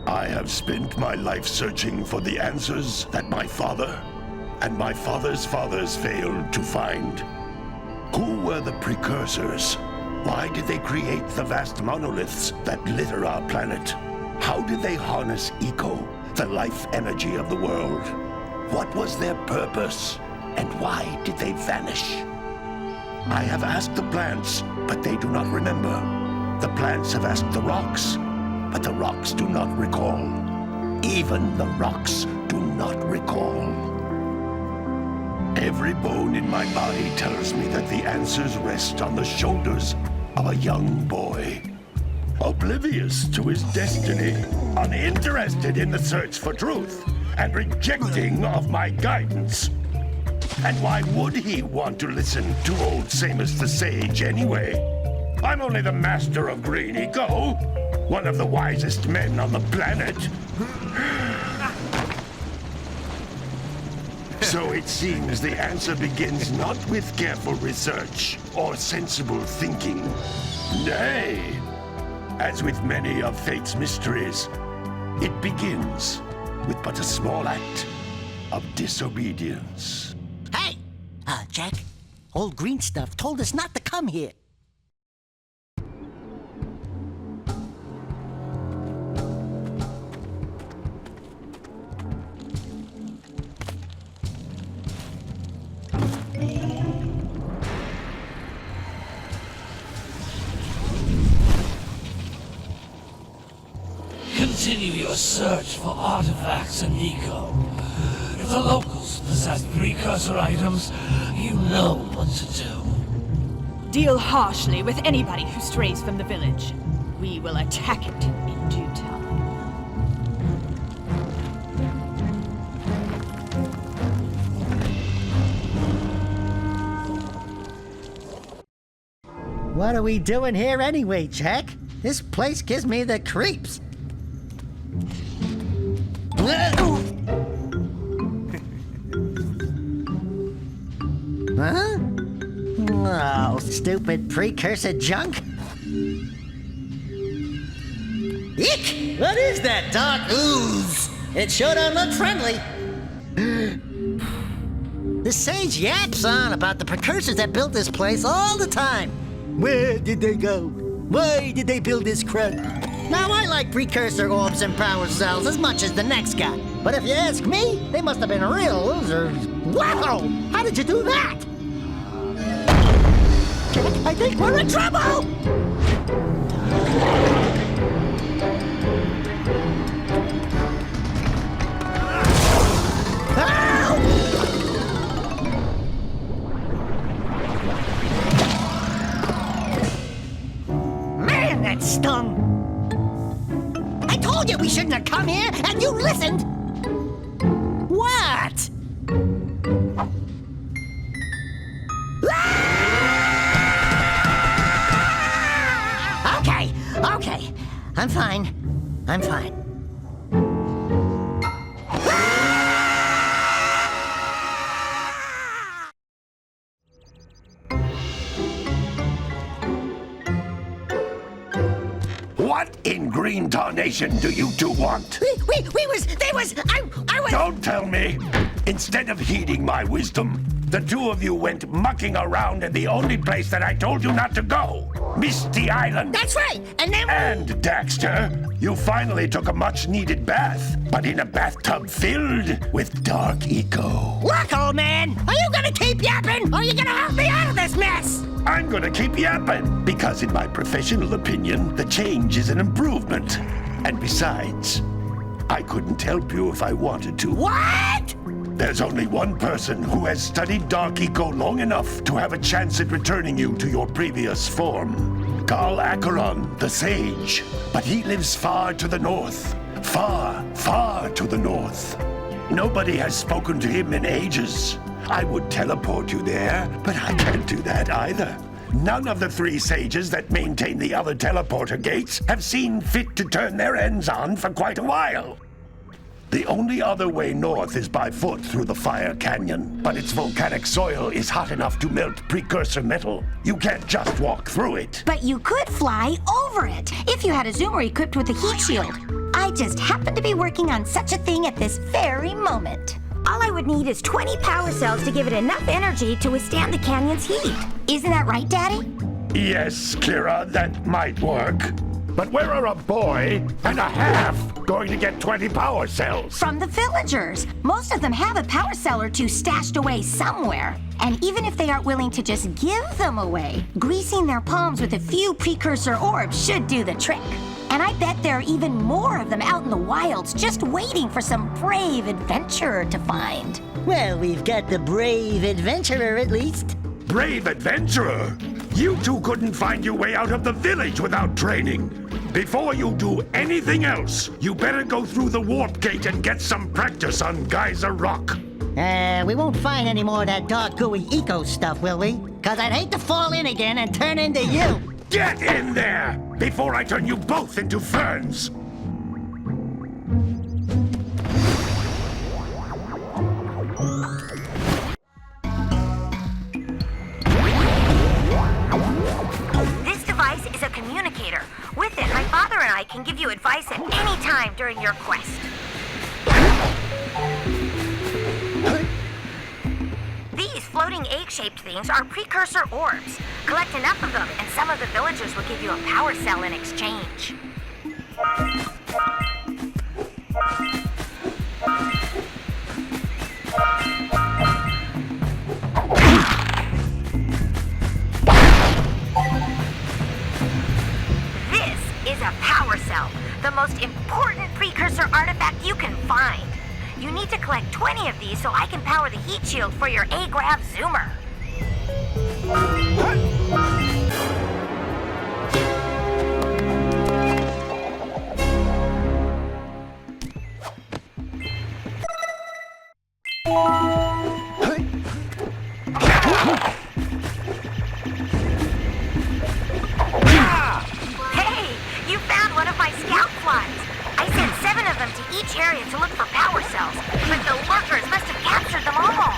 I have spent my life searching for the answers that my father and my father's fathers failed to find. Who were the Precursors? Why did they create the vast monoliths that litter our planet? How did they harness eco, the life energy of the world? What was their purpose? And why did they vanish? I have asked the plants, but they do not remember. The plants have asked the rocks, but the rocks do not recall. Even the rocks do not recall. Every bone in my body tells me that the answers rest on the shoulders of a young boy. Oblivious to his destiny, uninterested in the search for truth, and rejecting of my guidance. And why would he want to listen to old Samos the Sage anyway? I'm only the master of green eco, one of the wisest men on the planet. So it seems the answer begins not with careful research or sensible thinking. Nay, as with many of fate's mysteries, it begins with but a small act of disobedience. Hey! Jak, old green stuff told us not to come here. Continue your search for artifacts and eco. If the locals possess precursor items, you know what to do. Deal harshly with anybody who strays from the village. We will attack it in due time. What are we doing here anyway, Jak? This place gives me the creeps. Huh? Oh, stupid precursor junk. Eek! What is that dark ooze? It sure don't look friendly. The sage yaps on about the precursors that built this place all the time. Where did they go? Why did they build this crud? Now, I like precursor orbs and power cells as much as the next guy. But if you ask me, they must have been real losers. Wow! How did you do that? I think we're in trouble! Man, that stung! I told you we shouldn't have come here, and you listened! What? Okay. I'm fine. What in green tarnation do you two want? I was... Don't tell me! Instead of heeding my wisdom, the two of you went mucking around in the only place that I told you not to go. Misty Island. That's right, and then... And, Daxter, you finally took a much-needed bath, but in a bathtub filled with dark eco. Look, old man, are you gonna keep yapping, or are you gonna help me out of this mess? I'm gonna keep yapping, because in my professional opinion, the change is an improvement. And besides, I couldn't help you if I wanted to. What? There's only one person who has studied dark eco long enough to have a chance at returning you to your previous form. Gol Acheron, the sage. But he lives far to the north. Far, far to the north. Nobody has spoken to him in ages. I would teleport you there, but I can't do that either. None of the three sages that maintain the other teleporter gates have seen fit to turn their ends on for quite a while. The only other way north is by foot through the Fire Canyon, but its volcanic soil is hot enough to melt precursor metal. You can't just walk through it. But you could fly over it, if you had a zoomer equipped with a heat shield. I just happen to be working on such a thing at this very moment. All I would need is 20 power cells to give it enough energy to withstand the canyon's heat. Isn't that right, Daddy? Yes, Keira, that might work. But where are a boy and a half going to get 20 power cells? From the villagers. Most of them have a power cell or two stashed away somewhere. And even if they aren't willing to just give them away, greasing their palms with a few precursor orbs should do the trick. And I bet there are even more of them out in the wilds just waiting for some brave adventurer to find. Well, we've got the brave adventurer at least. Brave adventurer? You two couldn't find your way out of the village without training. Before you do anything else, you better go through the warp gate and get some practice on Geyser Rock. We won't find any more of that dark gooey eco stuff, will we? 'Cause I'd hate to fall in again and turn into you. Get in there before I turn you both into ferns. This device is a communicator. With it, my father and I can give you advice at any time during your quest. These floating egg-shaped things are precursor orbs. Collect enough of them, and some of the villagers will give you a power cell in exchange. This is a power cell, the most important precursor artifact you can find. You need to collect 20 of these so I can power the heat shield for your A-Grav zoomer. Hey, you found one of my scout flies. I sent 7 of them to each area to look for power cells, but the Lurkers must have captured them all.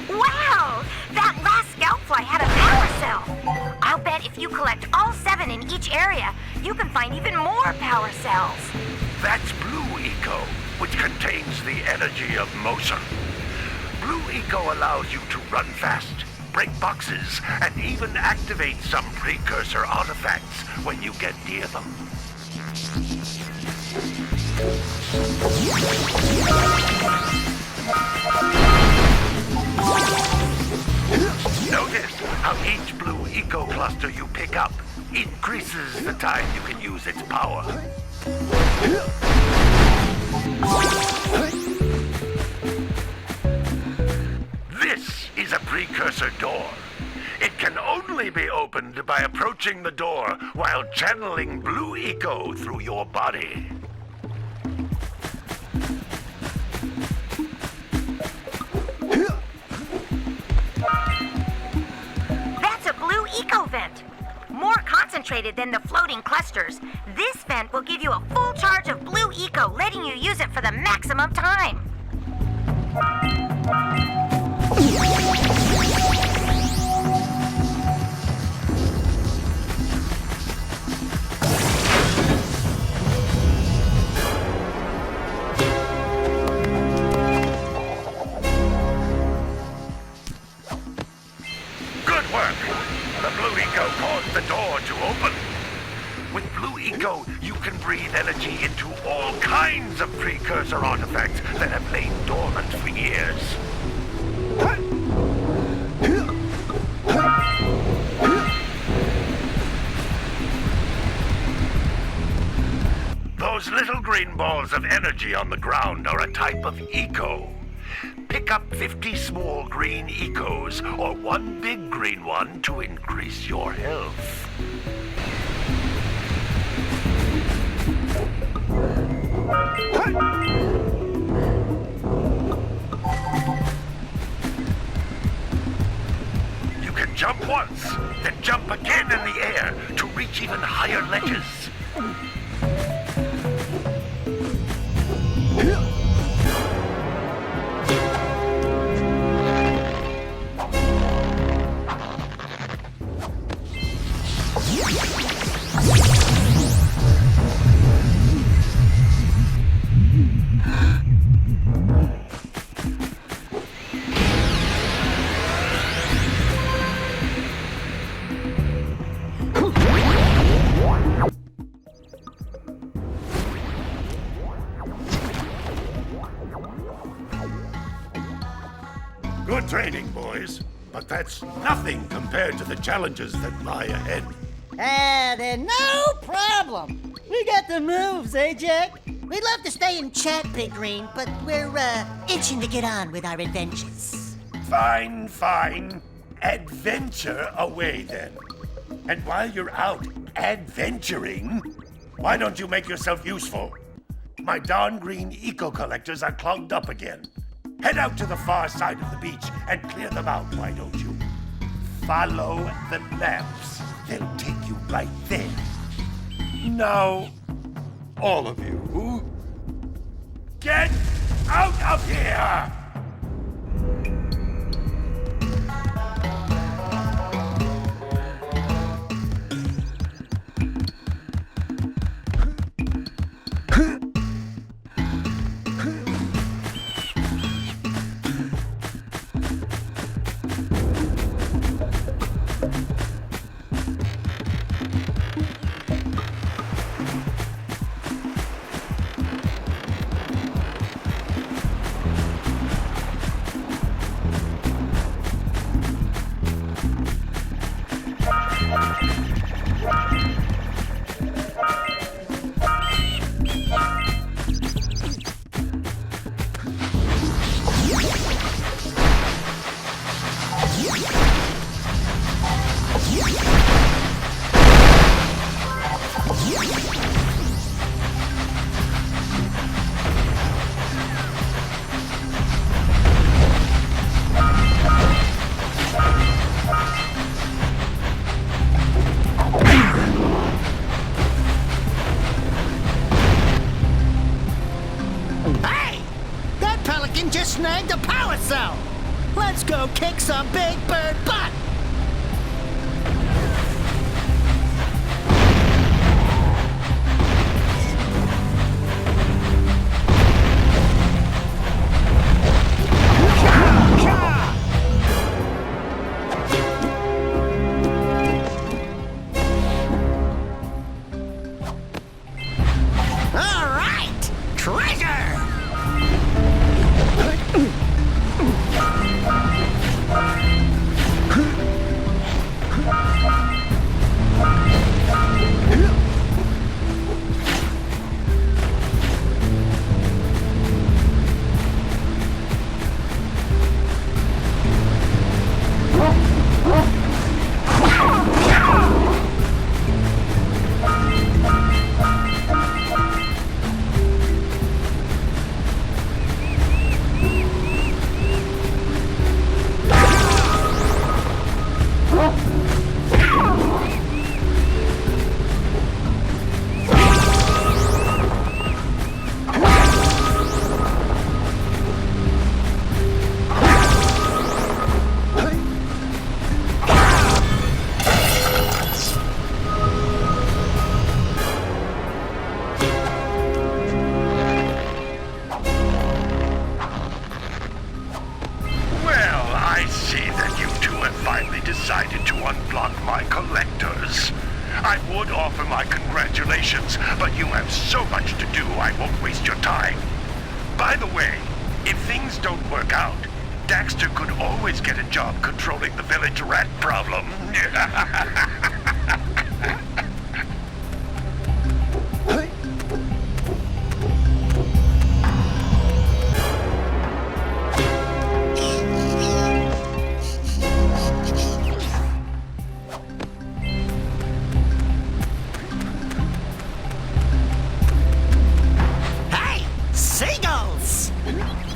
Wow! That last scout fly had a power cell. I'll bet if you collect all 7 in each area, you can find even more power cells. That's Blue Eco, which contains the energy of motion. Blue Eco allows you to run fast, break boxes, and even activate some precursor artifacts when you get near them. Notice how each Blue Eco cluster you pick up increases the time you can use its power. This is a precursor door. It can only be opened by approaching the door while channeling Blue Eco through your body. That's a Blue Eco vent. More concentrated than the floating clusters, this vent will give you a full charge of Blue Eco, letting you use it for the maximum time. Good work! The Blue Eco caused the door to open. With Blue Eco, you can breathe energy into all kinds of precursor artifacts that have lain dormant for years. Those little green balls of energy on the ground are a type of eco. Pick up 50 small green ecos or one big green one to increase your health. once, then jump again in the air to reach even higher ledges. Good training, boys, but that's nothing compared to the challenges that lie ahead. Then no problem. We got the moves, eh, Jack? We'd love to stay and chat, Big Green, but we're, itching to get on with our adventures. Fine, fine. Adventure away, then. And while you're out adventuring, why don't you make yourself useful? My darn green eco-collectors are clogged up again. Head out to the far side of the beach and clear them out, why don't you? Follow the lamps. They'll take you right there. Now, all of you, get out of here! Snagged a power cell! Let's go kick some big bird butt! All right! Treasure! Decided to unblock my collectors. I would offer my congratulations, but you have so much to do I won't waste your time. By the way, if things don't work out, Daxter could always get a job controlling the village rat problem.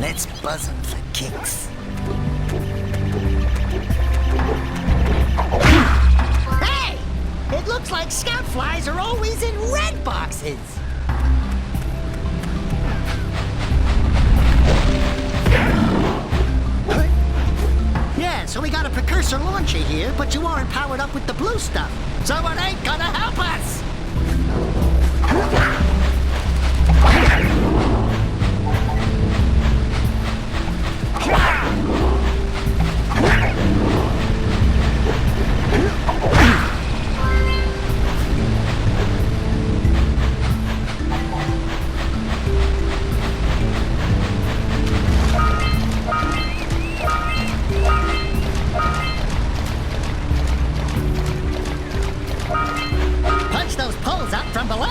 Let's buzz 'em for kicks. Looks like scout flies are always in red boxes. Yeah, so we got a Precursor launcher here, but you aren't powered up with the blue stuff. So it ain't gonna help us! Punch those poles out from below.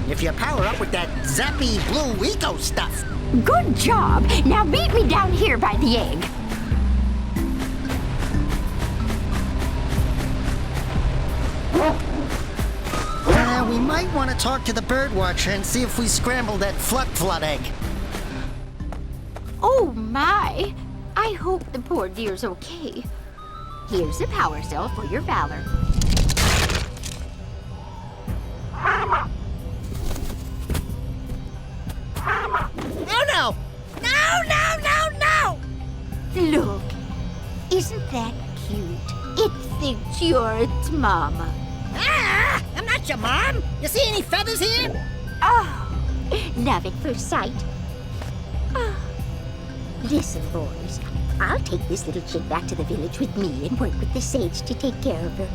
If you power up with that zappy blue eco stuff. Good job. Now meet me down here by the egg. We might want to talk to the bird watcher and see if we scramble that flood egg. Oh my! I hope the poor dear's okay. Here's a power cell for your valor. No! No, no, no, no! Look, isn't that cute? It thinks you're its mama. Ah! I'm not your mom! You see any feathers here? Oh, love at first sight. Oh. Listen, boys, I'll take this little chick back to the village with me and work with the sage to take care of her.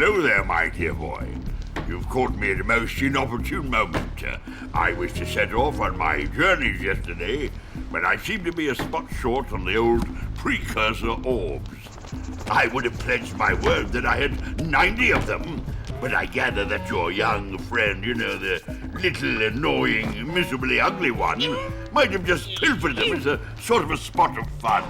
Hello there, my dear boy. You've caught me at a most inopportune moment. I was to set off on my journeys yesterday, but I seem to be a spot short on the old Precursor orbs. I would have pledged my word that I had 90 of them, but I gather that your young friend, you know, the little annoying, miserably ugly one, might have just pilfered them as a sort of a spot of fun.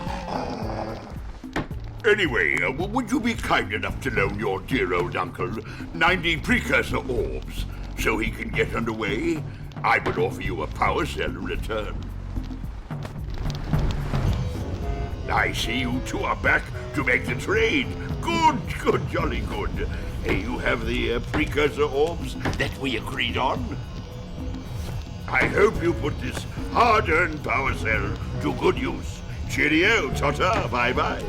Anyway, would you be kind enough to loan your dear old uncle 90 Precursor orbs so he can get underway? I would offer you a power cell in return. I see you two are back to make the trade. Good, jolly good. You have the Precursor orbs that we agreed on? I hope you put this hard-earned power cell to good use. Cheerio, Tota, bye-bye.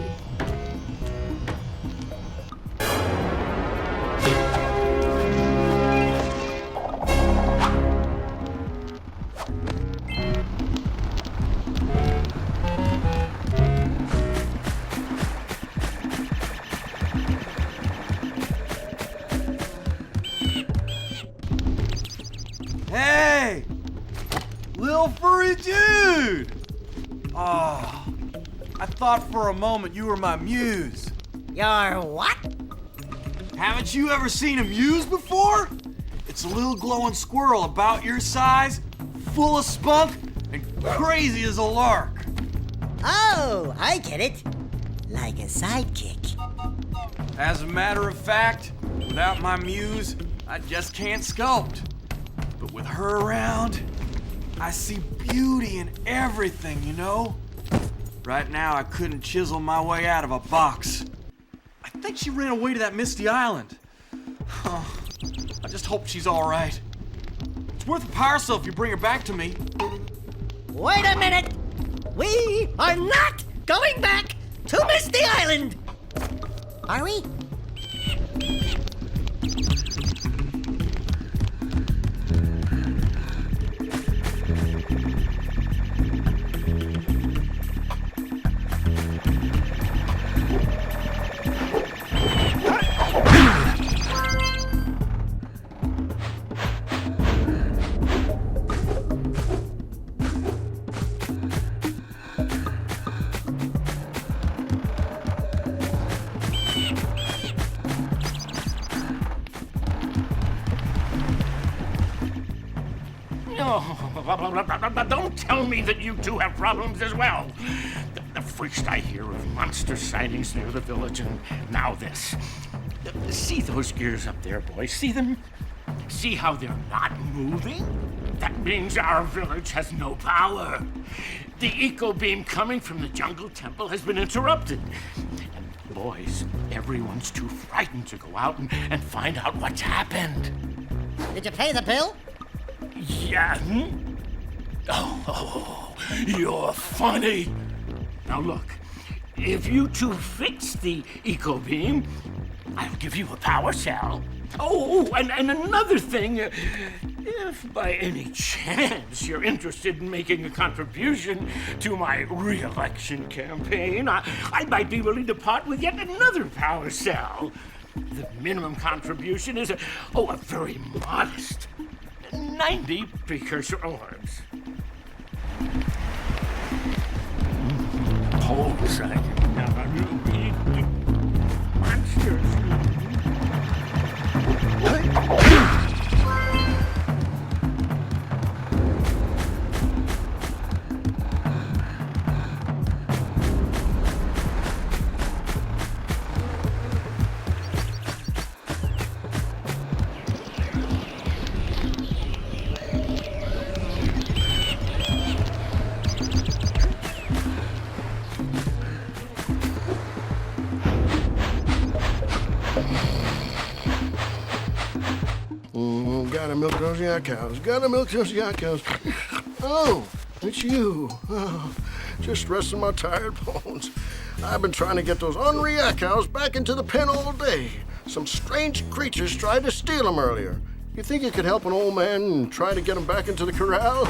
Hey! Little furry dude! Oh, I thought for a moment you were my muse. Your what? Haven't you ever seen a muse before? It's a little glowing squirrel about your size, full of spunk, and crazy as a lark. Oh, I get it. Like a sidekick. As a matter of fact, without my muse, I just can't sculpt. But with her around, I see beauty in everything, you know? Right now, I couldn't chisel my way out of a box. I think she ran away to that Misty Island. Oh, I just hope she's all right. It's worth a power cell if you bring her back to me. Wait a minute! We are not going back to Misty Island! Are we? Don't tell me that you two have problems as well. First I hear of monster sightings near the village, and now this. See those gears up there, boys? See them? See how they're not moving? That means our village has no power. The eco beam coming from the jungle temple has been interrupted. And boys, everyone's too frightened to go out and find out what's happened. Did you pay the bill? Yeah. Oh, you're funny. Now look, if you two fix the eco beam, I'll give you a power cell. Oh, and another thing, if by any chance you're interested in making a contribution to my re-election campaign, I might be willing to part with yet another power cell. The minimum contribution is a very modest 90 Precursor orbs. Holes, I never knew monsters. Gotta milk those yak cows. Gotta milk those yak cows. Oh, it's you. Oh, just resting my tired bones. I've been trying to get those ornery yak cows back into the pen all day. Some strange creatures tried to steal them earlier. You think you could help an old man and try to get them back into the corral?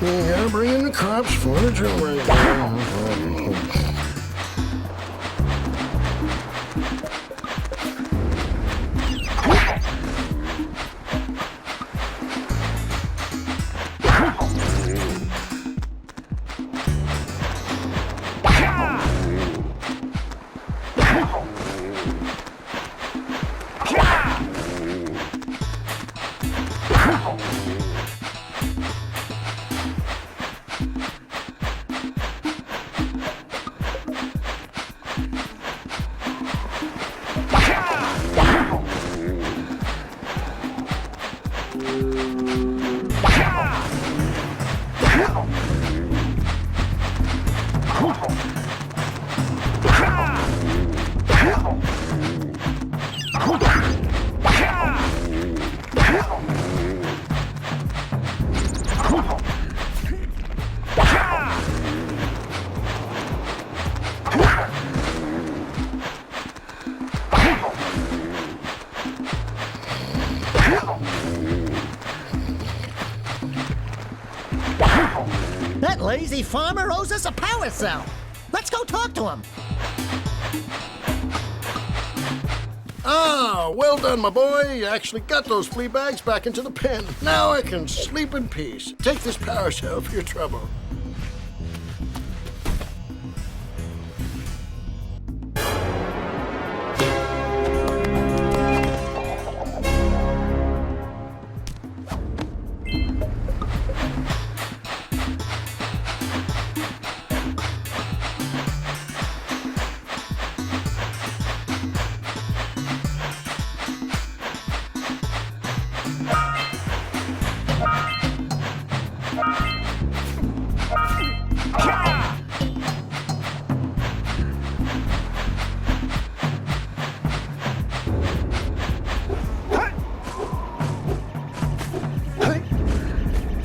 You gotta bring in the crops for the children. That lazy farmer owes us a power cell. Let's go talk to him. Ah, well done, my boy. You actually got those flea bags back into the pen. Now I can sleep in peace. Take this power cell for your trouble.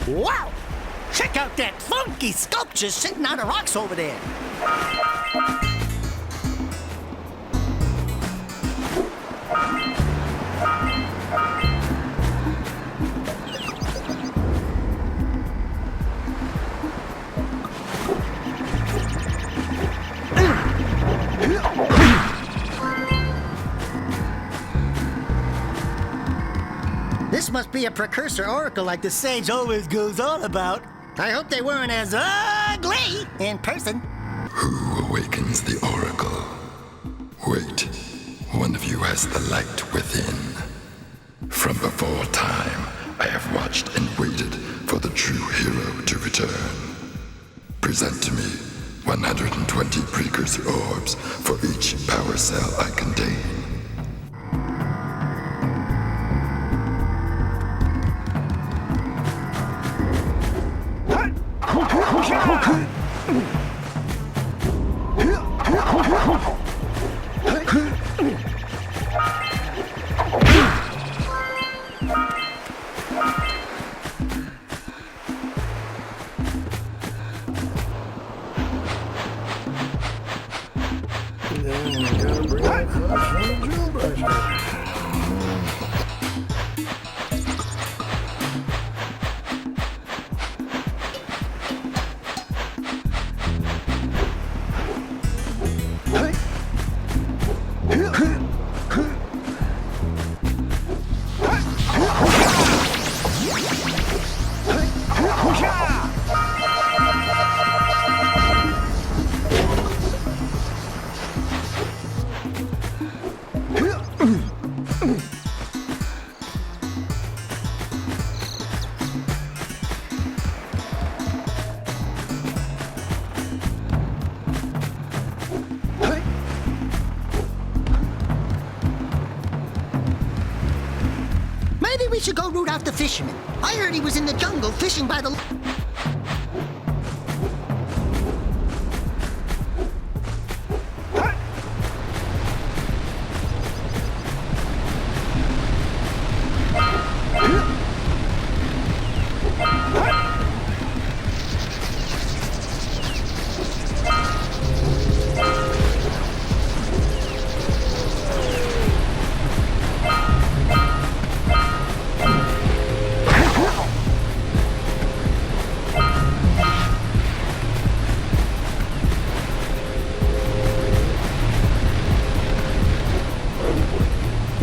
Wow! Check out that funky sculpture sitting on the rocks over there. This must be a Precursor oracle like the sage always goes on about. I hope they weren't as ugly in person. Who awakens the oracle? Wait, one of you has the light within. From before time, I have watched and waited for the true hero to return. Present to me 120 Precursor orbs for each power cell I contain. Maybe we should go root out the fisherman. I heard he was in the jungle fishing by the...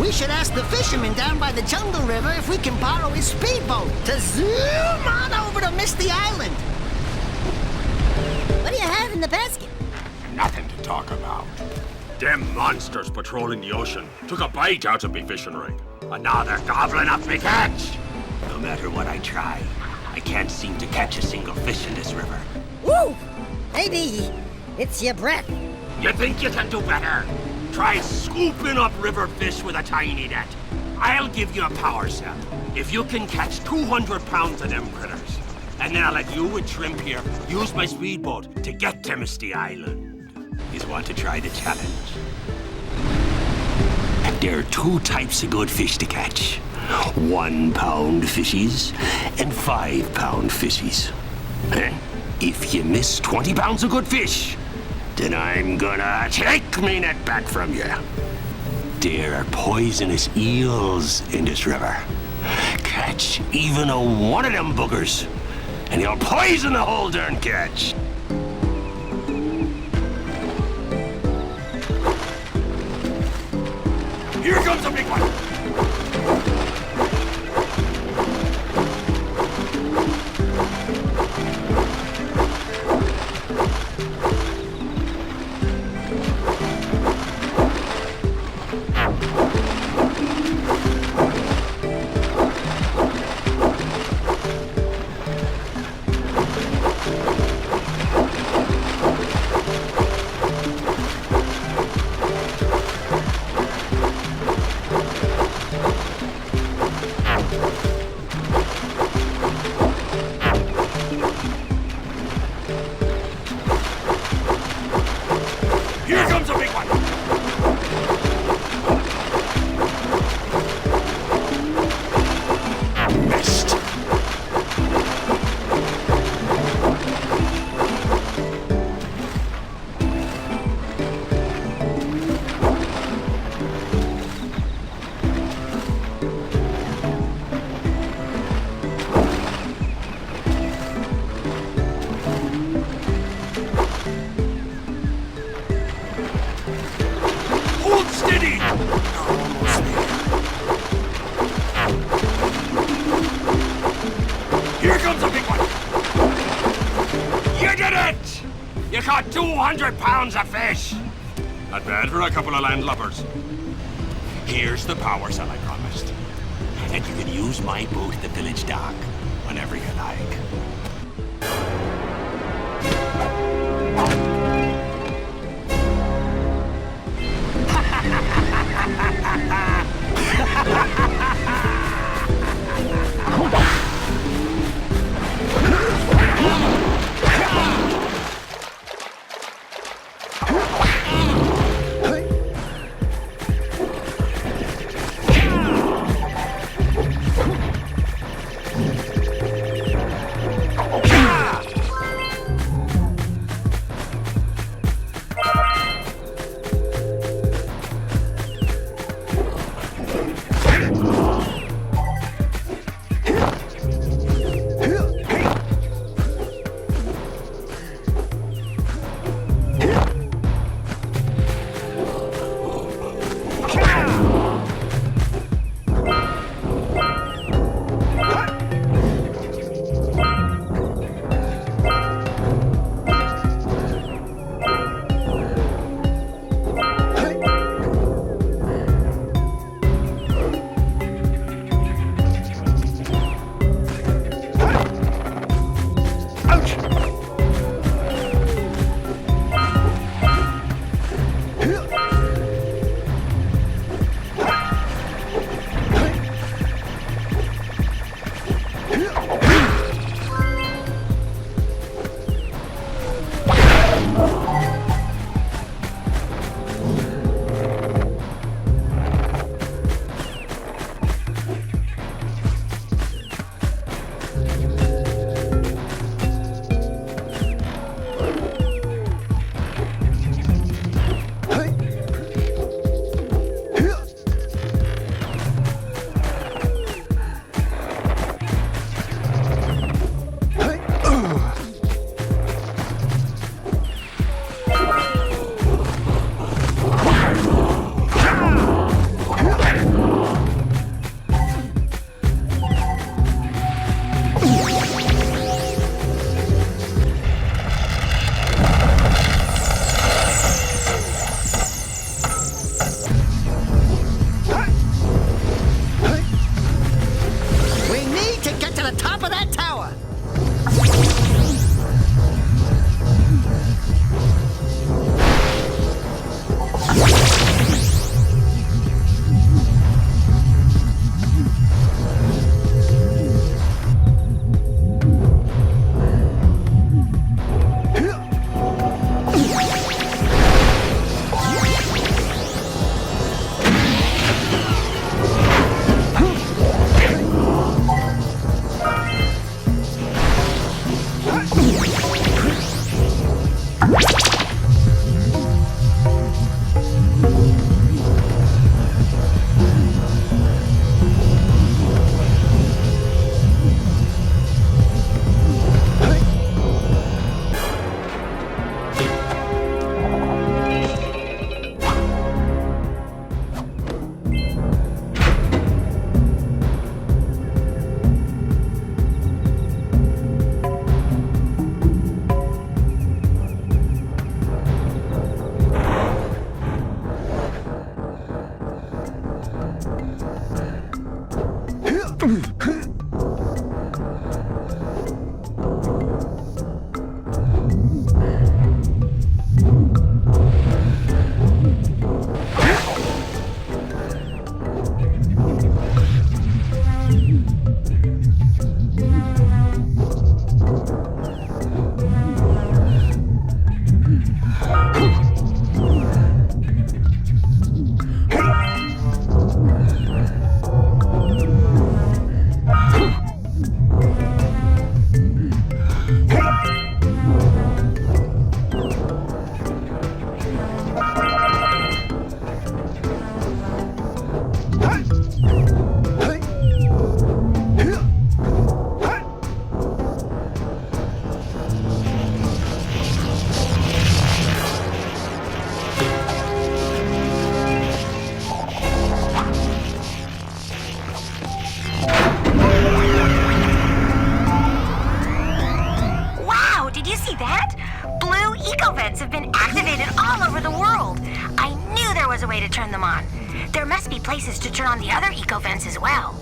We should ask the fisherman down by the jungle river if we can borrow his speedboat to zoom on over to Misty Island. What do you have in the basket? Nothing to talk about. Them monsters patrolling the ocean took a bite out of me fishing rig. And now they're gobbling up me catch. No matter what I try, I can't seem to catch a single fish in this river. Woo! Maybe it's your breath. You think you can do better? Try scooping up river fish with a tiny net. I'll give you a power cell if you can catch 200 pounds of them critters. And then I'll let you with Shrimp here use my speedboat to get to Misty Island. You want to try the challenge? There are two types of good fish to catch. 1 pound fishies and 5 pound fishies. If you miss 20 pounds of good fish, then I'm gonna take me net back from you. There are poisonous eels in this river. Catch even one of them boogers, and you'll poison the whole darn catch. Here comes a big one. You caught 200 pounds of fish! Not bad for a couple of landlubbers. Here's the power cell I promised. And you can use my boat at the village dock whenever you like. Places to turn on the other eco vents as well.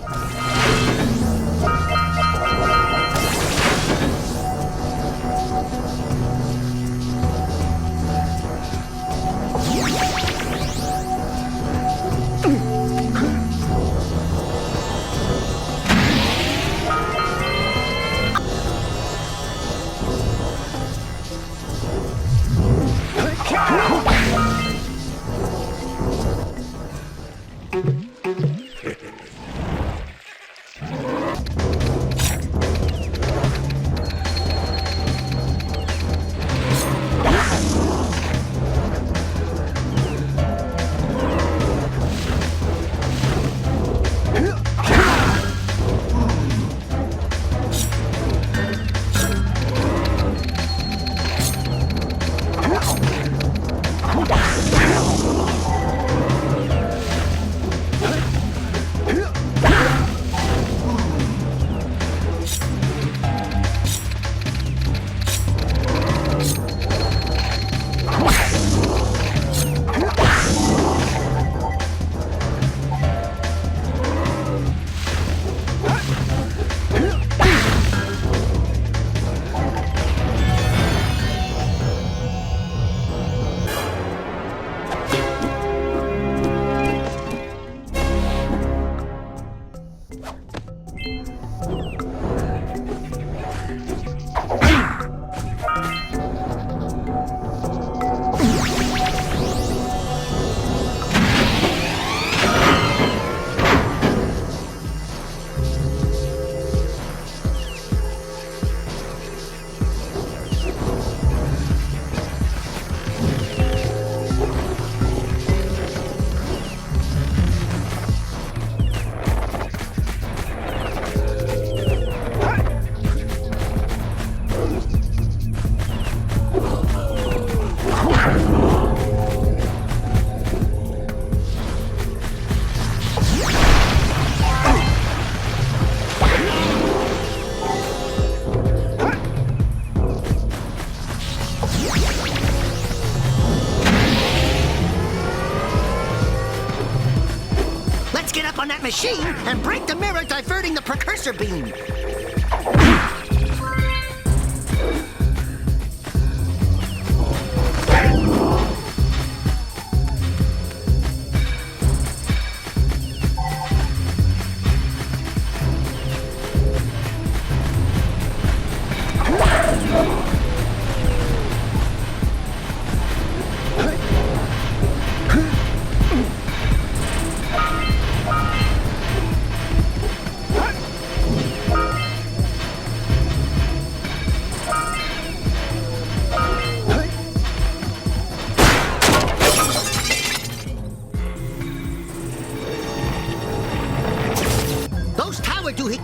Machine and break the mirror diverting the Precursor beam.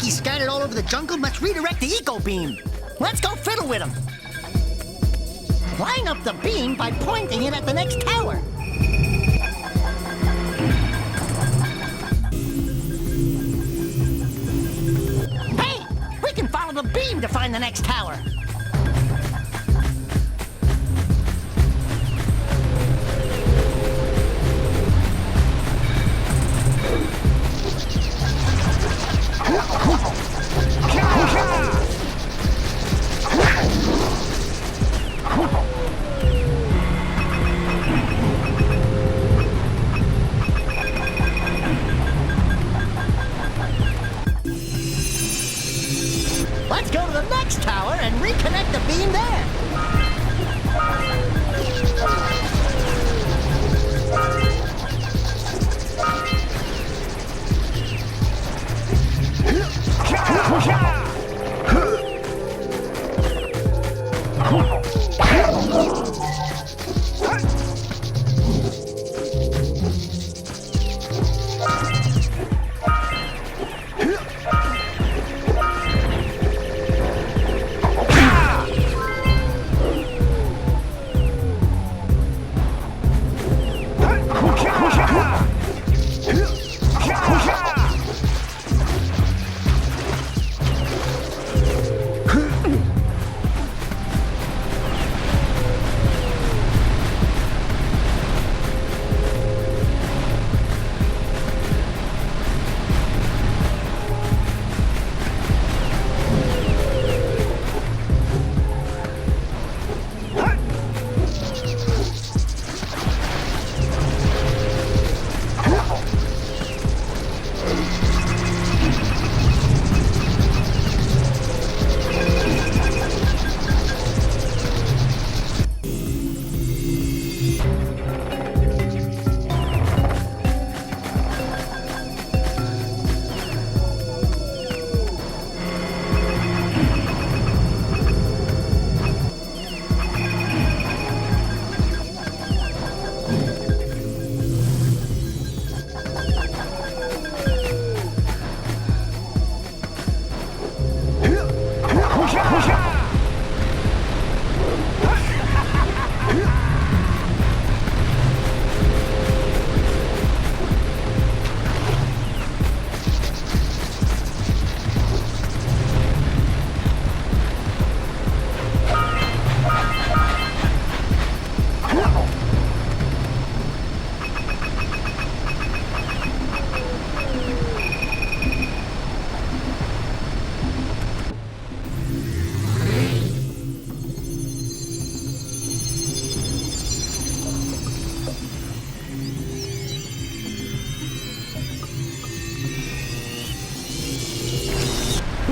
Scattered all over the jungle must redirect the eco beam. Let's go fiddle with them. Line up the beam by pointing it at the next tower. Hey, we can follow the beam to find the next tower.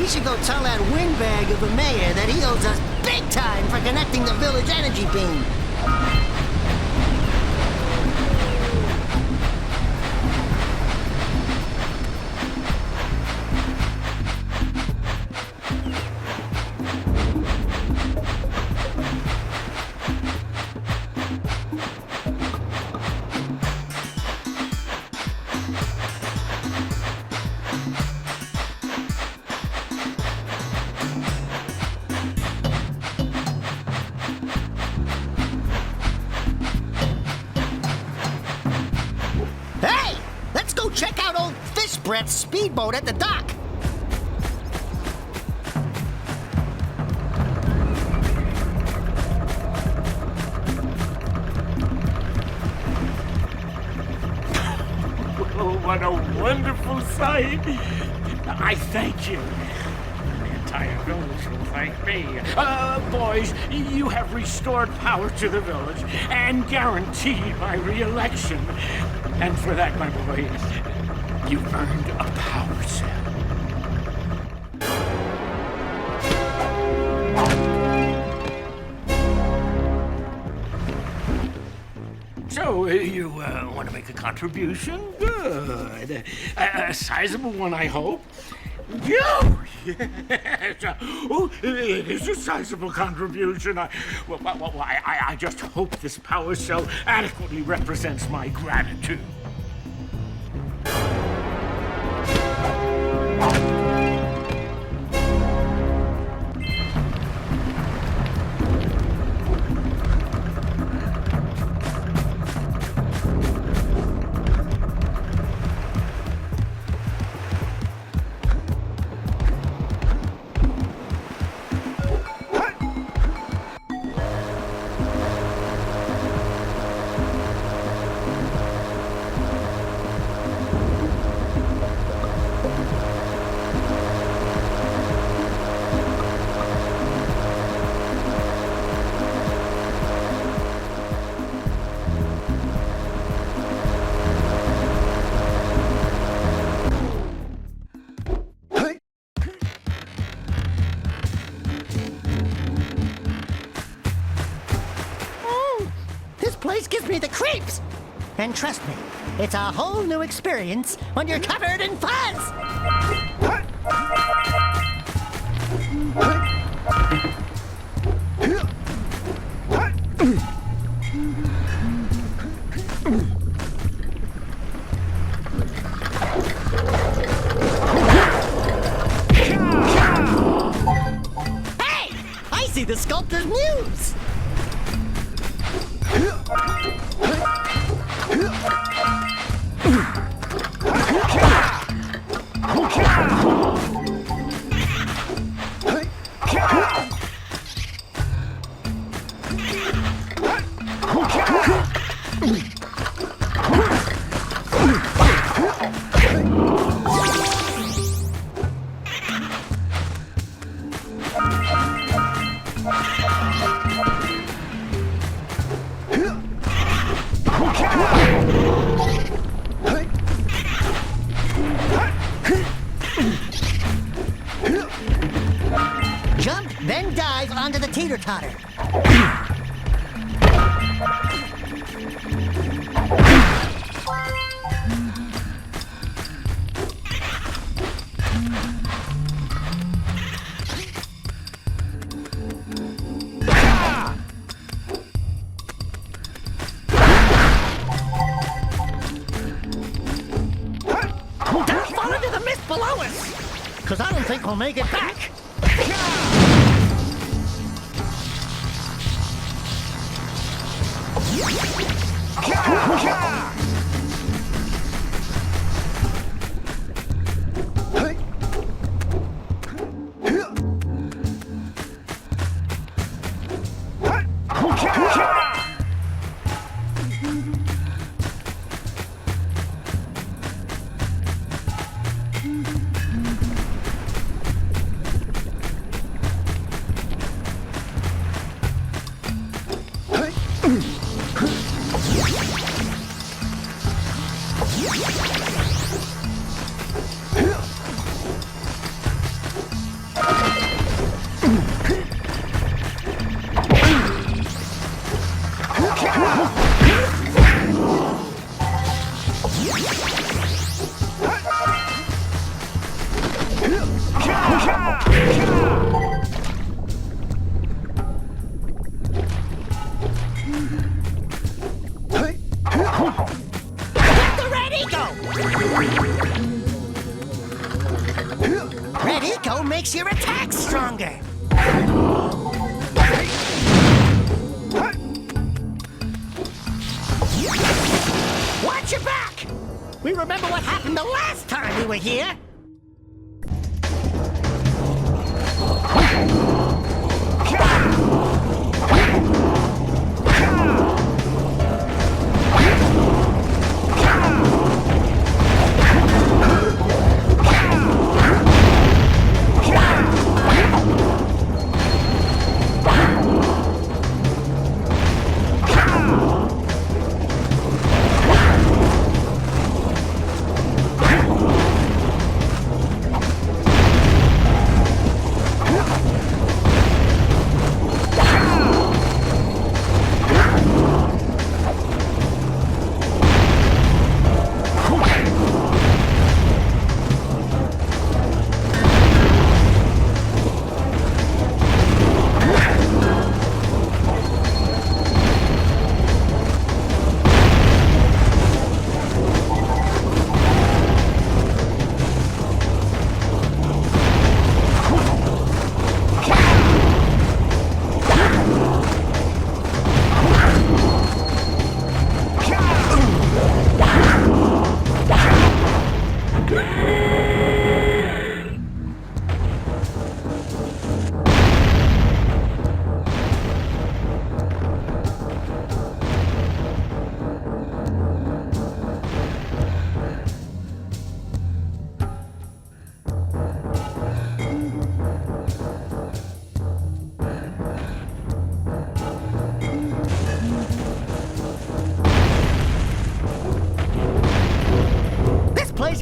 We should go tell that windbag of a mayor that he owes us big time for connecting the village energy beam. Check out old Fish Brett's speedboat at the dock. Oh, what a wonderful sight. I thank you. The entire village will thank me. Boys, you have restored power to the village and guaranteed my re-election. And for that, my boy, you've earned a power cell. So, you want to make a contribution? Good. A sizable one, I hope. Yes. Oh, it is a sizable contribution. I just hope this power cell adequately represents my gratitude. Gives me the creeps. And trust me, it's a whole new experience when you're covered in fuzz. Hey, I see the sculptor's muse. Jump, then dive onto the teeter-totter. Don't fall into the mist below us, because I don't think we'll make it back. Red Eco makes your attack stronger. Watch your back! We remember what happened the last time we were here.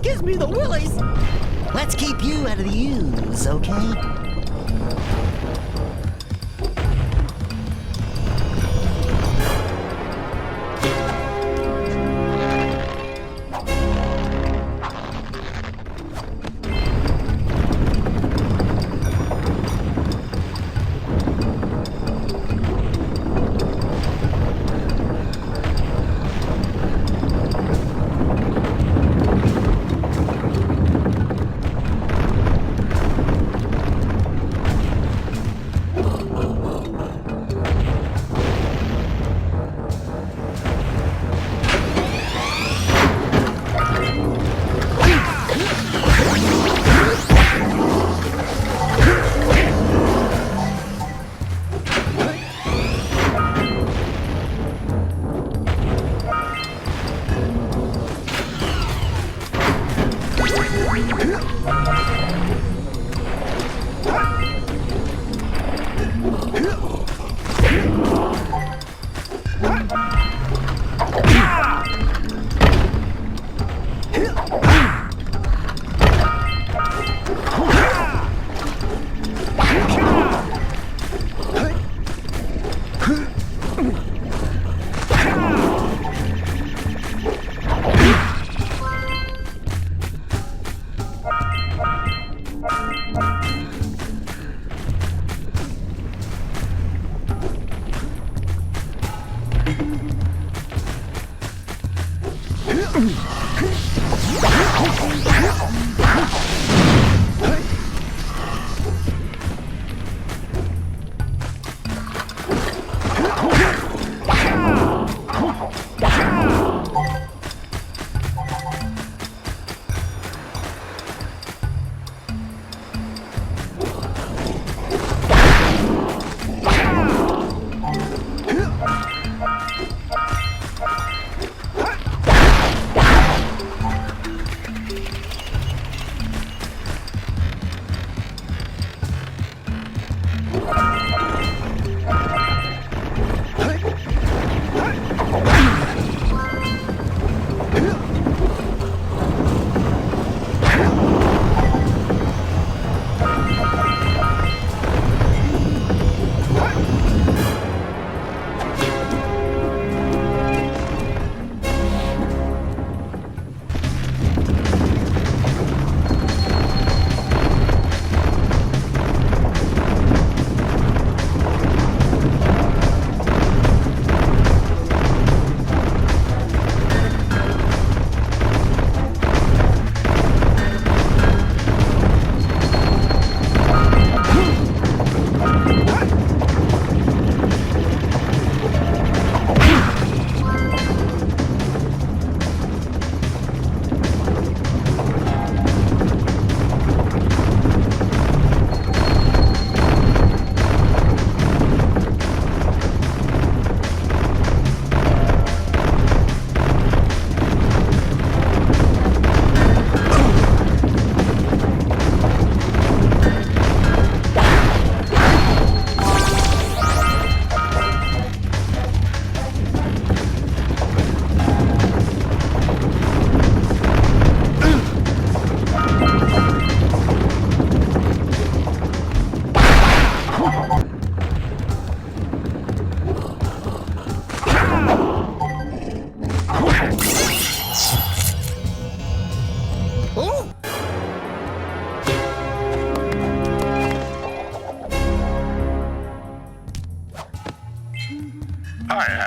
Gives me the willies. Let's keep you out of the ooze, okay?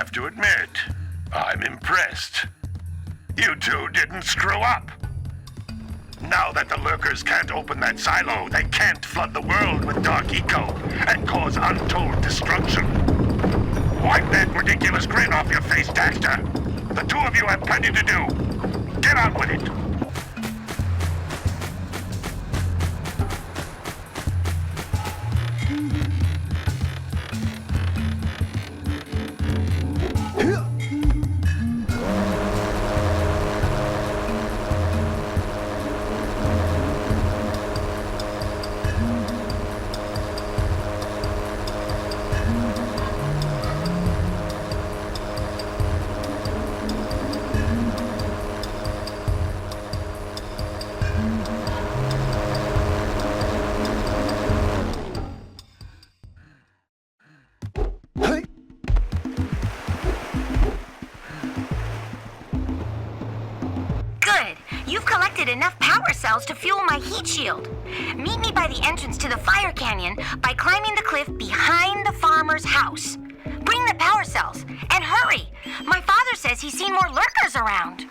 have to admit, I'm impressed. You two didn't screw up. Now that the Lurkers can't open that silo, they can't flood the world with dark eco and cause untold destruction. Wipe that ridiculous grin off your face, Daxter. The two of you have plenty to do. Get on with it. You've collected enough power cells to fuel my heat shield. Meet me by the entrance to the fire canyon by climbing the cliff behind the farmer's house. Bring the power cells, and hurry! My father says he's seen more Lurkers around.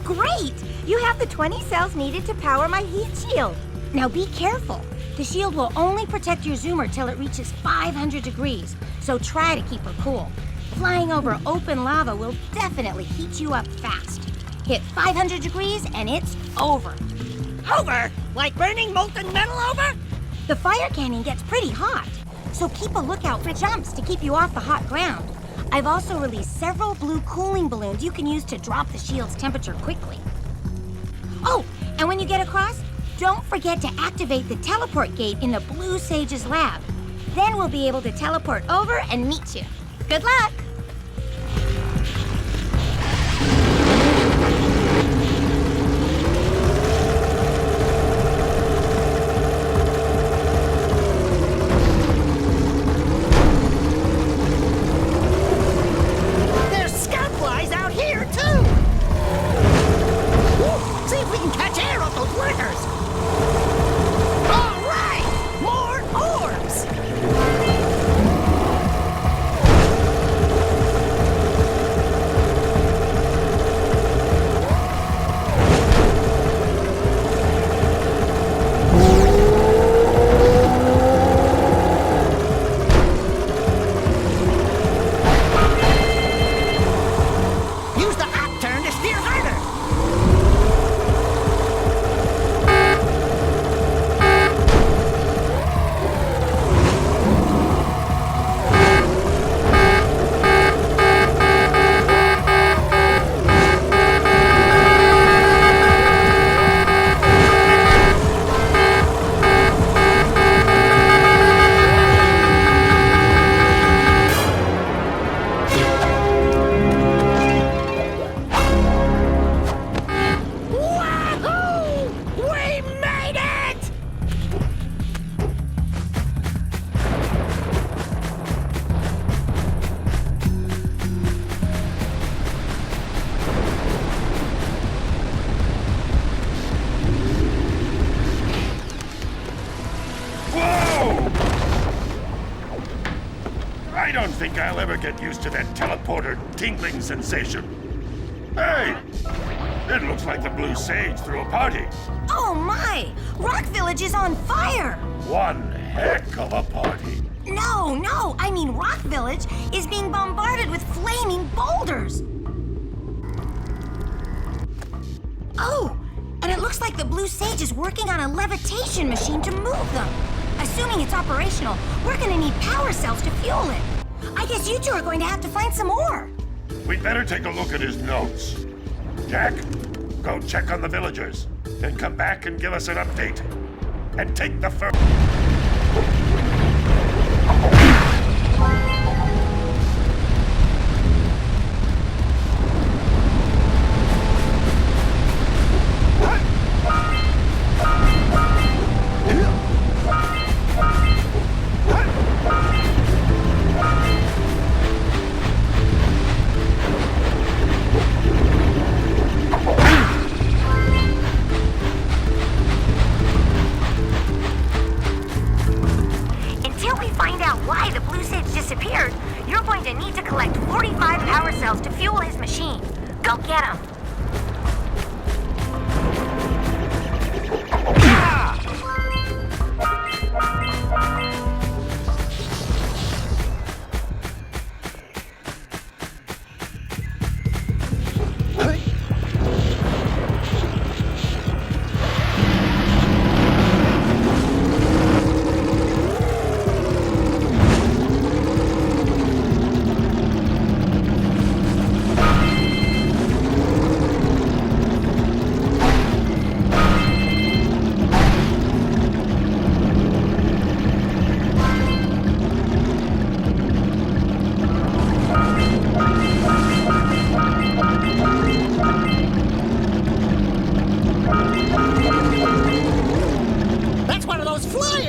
Great! You have the 20 cells needed to power my heat shield. Now be careful. The shield will only protect your zoomer till it reaches 500 degrees, so try to keep her cool. Flying over open lava will definitely heat you up fast. Hit 500 degrees and it's over. Over? Like burning molten metal over? The fire canyon gets pretty hot, so keep a lookout for jumps to keep you off the hot ground. I've also released several blue cooling balloons you can use to drop the shield's temperature quickly. Oh, and when you get across, don't forget to activate the teleport gate in the Blue Sage's lab. Then we'll be able to teleport over and meet you. Good luck! There's scout flies out here, too! Woo! See if we can catch air off those Lurkers! All right! More orbs! Use the up turn to steer harder! Wahoo! We made it! Whoa! I don't think I'll ever get used to that teleporter tingling sensation. Hey! It looks like the Blue Sage threw a party. Oh my! Rock Village is on fire! One heck of a party. No, I mean Rock Village is being bombarded with flaming boulders. Oh, and it looks like the Blue Sage is working on a levitation machine to move them. Assuming it's operational, we're gonna need power cells to fuel it. I guess you two are going to have to find some more. We'd better take a look at his notes. Jack, go check on the villagers. Then come back and give us an update. And take the first...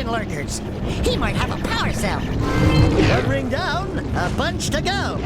Lurkers. He might have a power cell. One ring down, a bunch to go.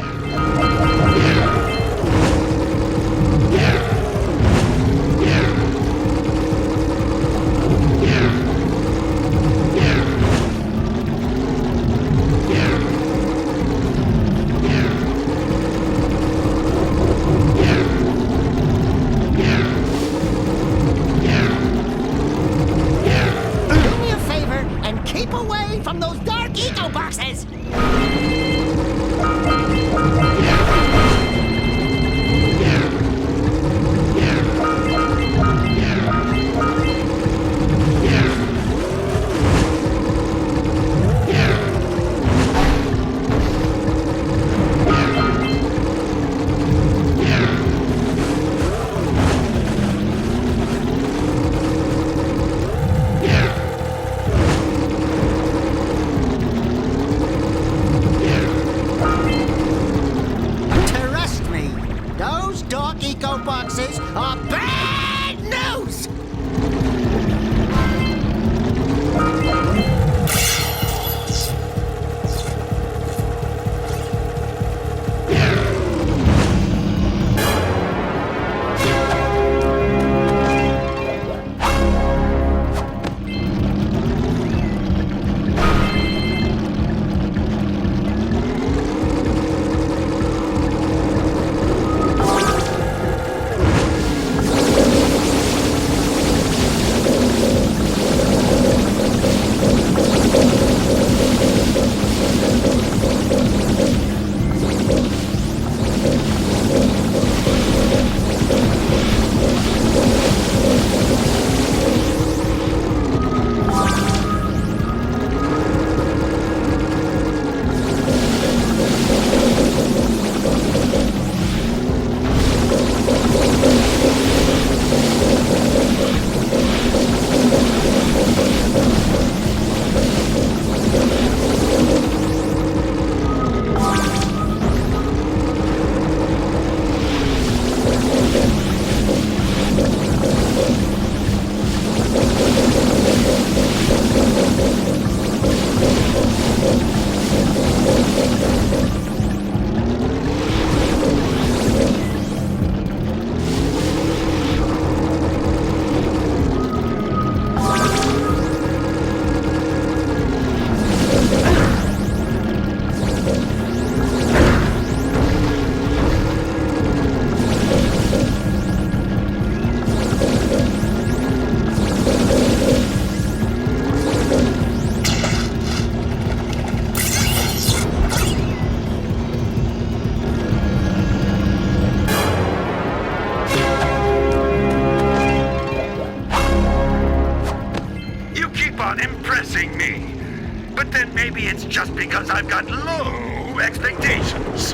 because I've got low expectations.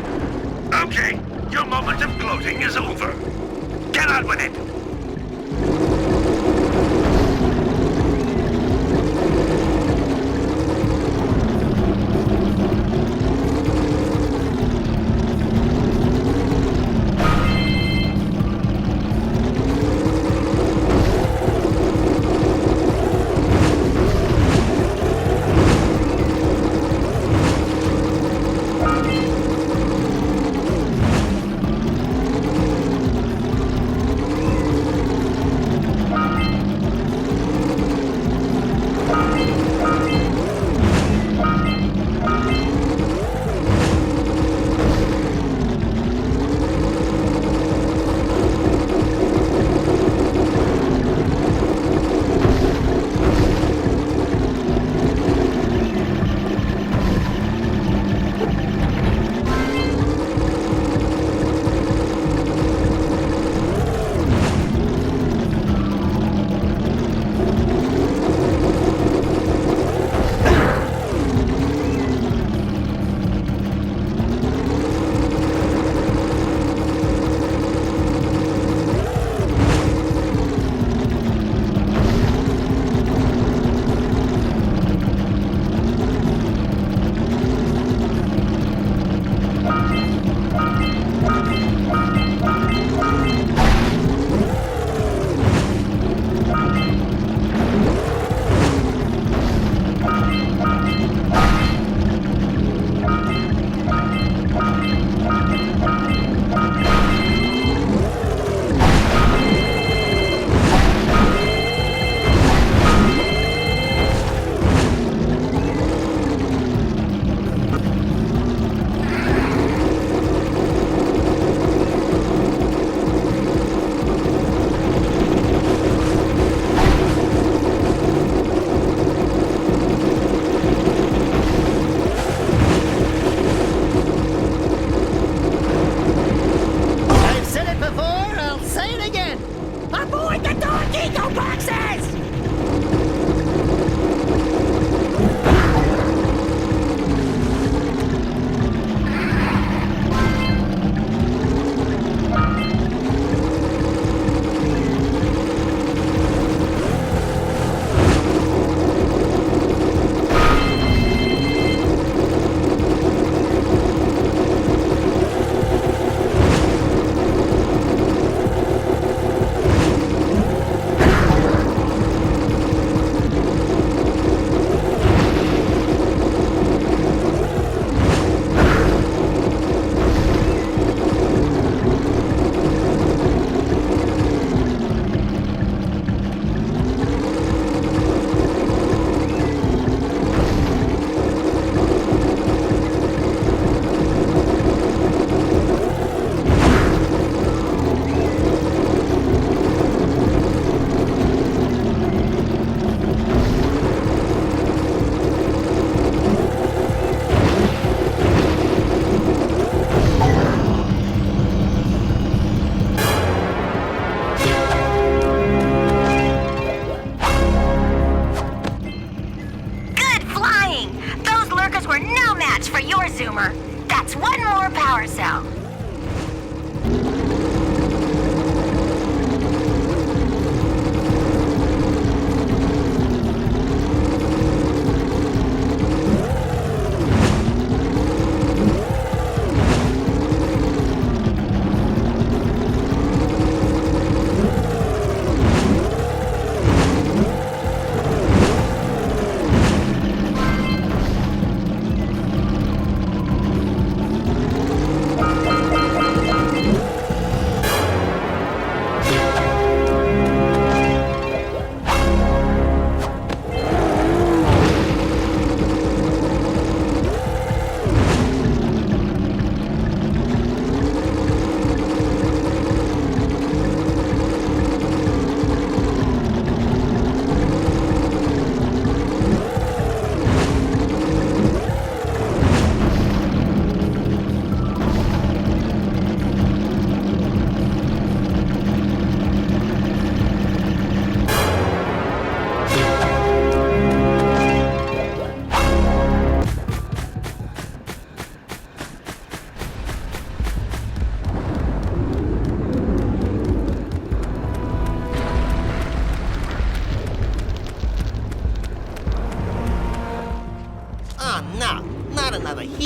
Okay, your moment of gloating is over. Get on with it!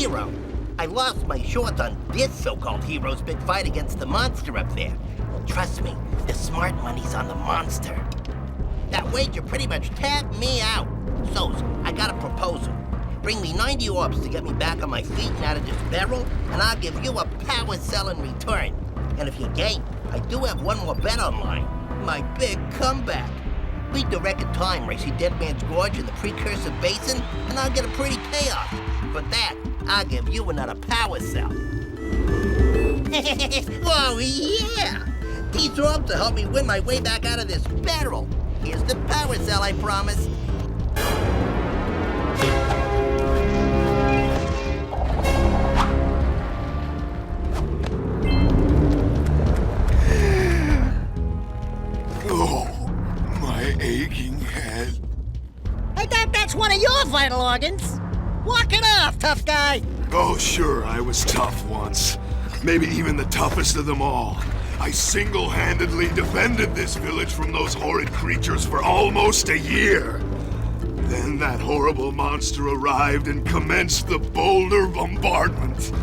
hero. I lost my shorts on this so-called hero's big fight against the monster up there. Trust me, the smart money's on the monster. That wager pretty much tapped me out. So, I got a proposal. Bring me 90 orbs to get me back on my feet and out of this barrel, and I'll give you a power cell in return. And if you're game, I do have one more bet online. My big comeback. Beat the record time race at Dead Man's Gorge in the Precursor basin, and I'll get a pretty payoff. For that, I'll give you another power cell. Oh, yeah! These orbs will help me win my way back out of this barrel. Here's the power cell, I promise. Oh, my aching head. I thought that's one of your vital organs. Walk it off, tough guy. Oh, sure, I was tough once. Maybe even the toughest of them all. I single-handedly defended this village from those horrid creatures for almost a year. Then that horrible monster arrived and commenced the boulder bombardment.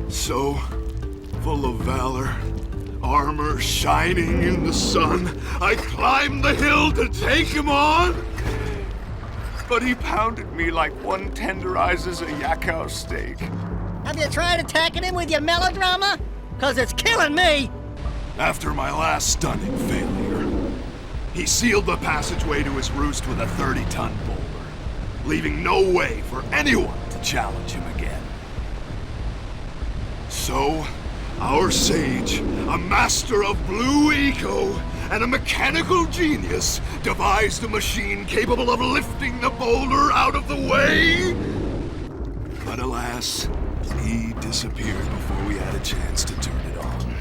So, full of valor, armor shining in the sun, I climbed the hill to take him on. But he pounded me like one tenderizes a yakao steak. Have you tried attacking him with your melodrama? 'Cause it's killing me. After my last stunning failure, he sealed the passageway to his roost with a 30-ton boulder, leaving no way for anyone to challenge him again. So, our sage, a master of blue eco and a mechanical genius, devised a machine capable of lifting the boulder out of the way. But alas, he disappeared before we had a chance to turn it on.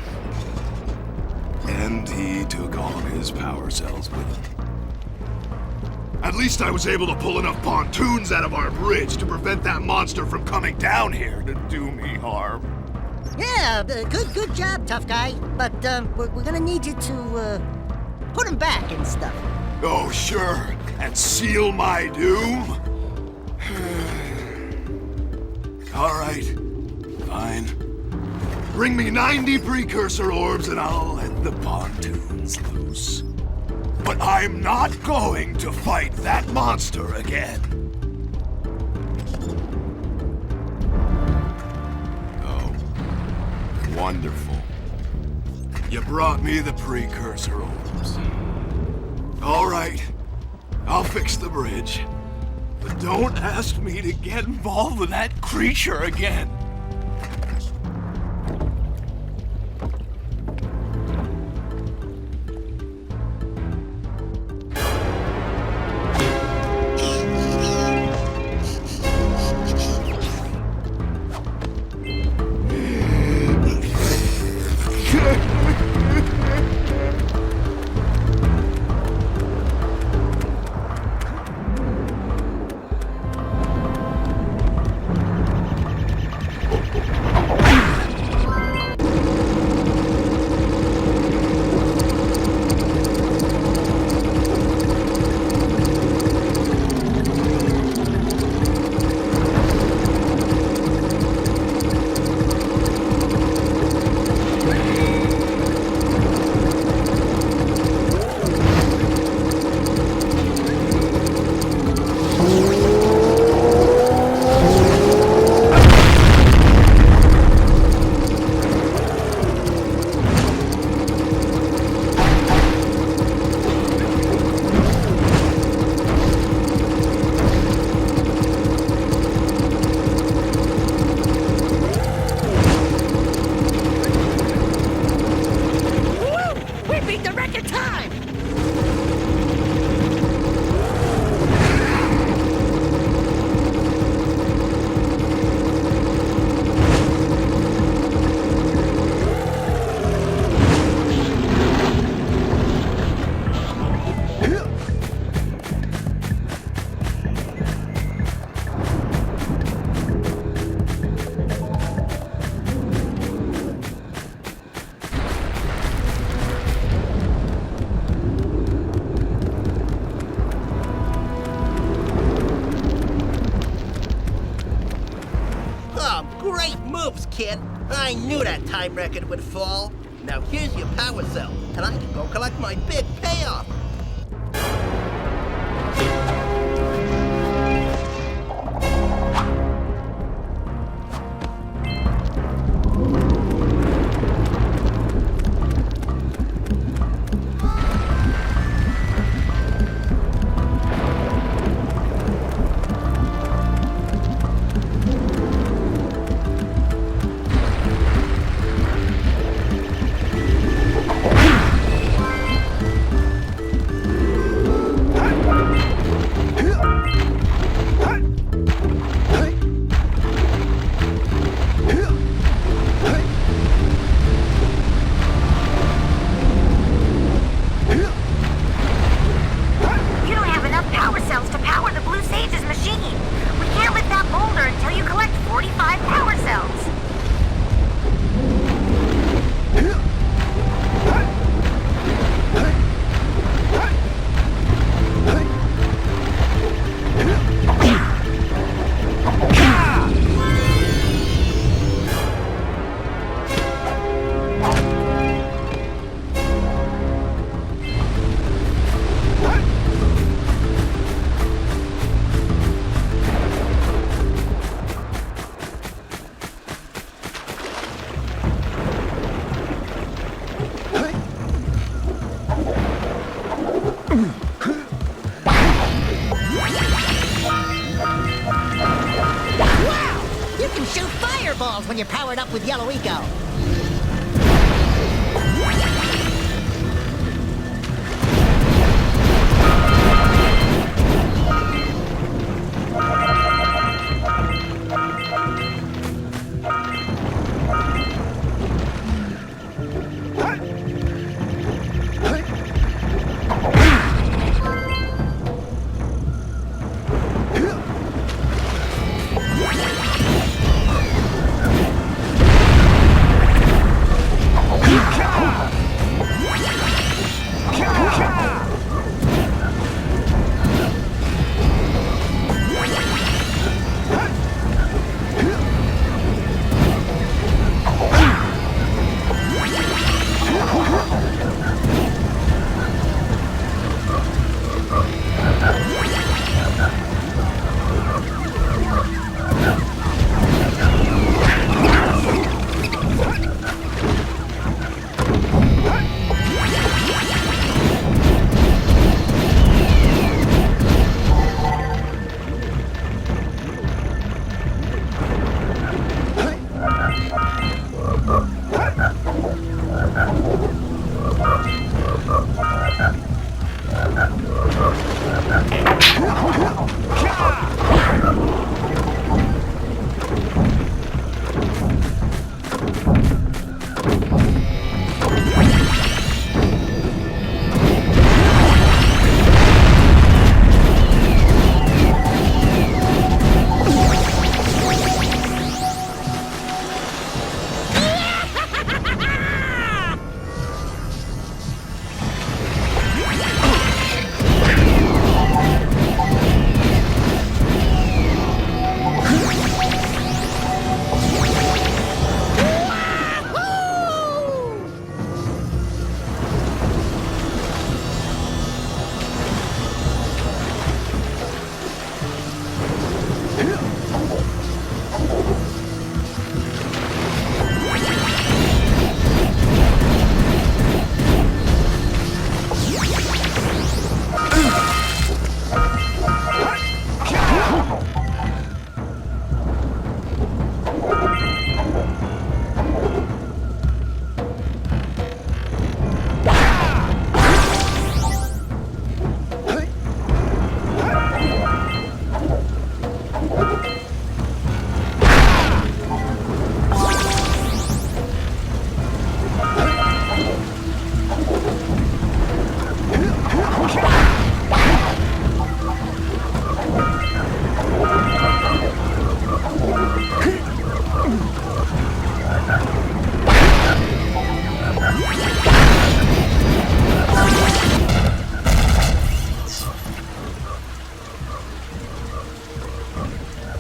And he took all of his power cells with him. At least I was able to pull enough pontoons out of our bridge to prevent that monster from coming down here to do me harm. Yeah, good job, tough guy. But we're gonna need you to put him back and stuff. Oh, sure. And seal my doom? All right. Fine. Bring me 90 Precursor orbs and I'll let the pontoons loose. But I'm not going to fight that monster again. Oh, wonderful. You brought me the Precursor orbs. All right, I'll fix the bridge. But don't ask me to get involved with that creature again. I knew that time record would fall. Now here's your power cell, and I can go collect my big payoff. When you're powered up with Yellow Eco.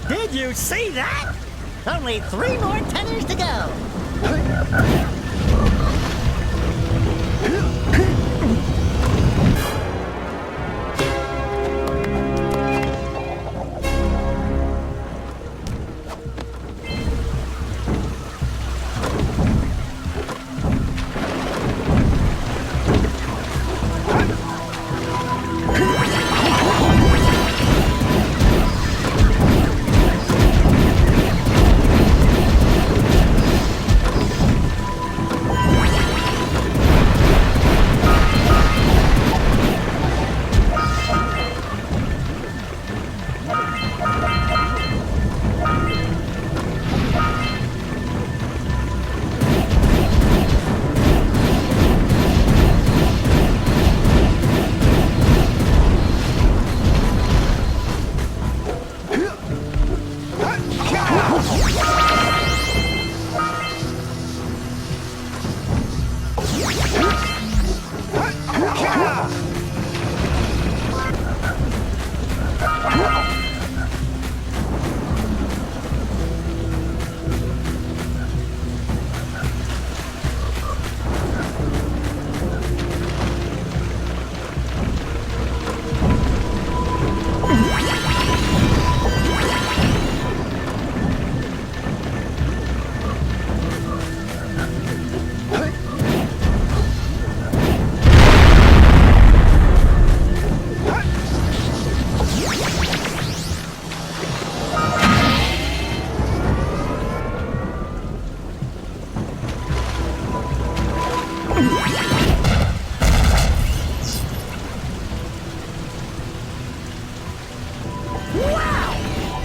Did you see that? Only 3 more tethers to go.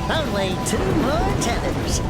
Only 2 more tethers.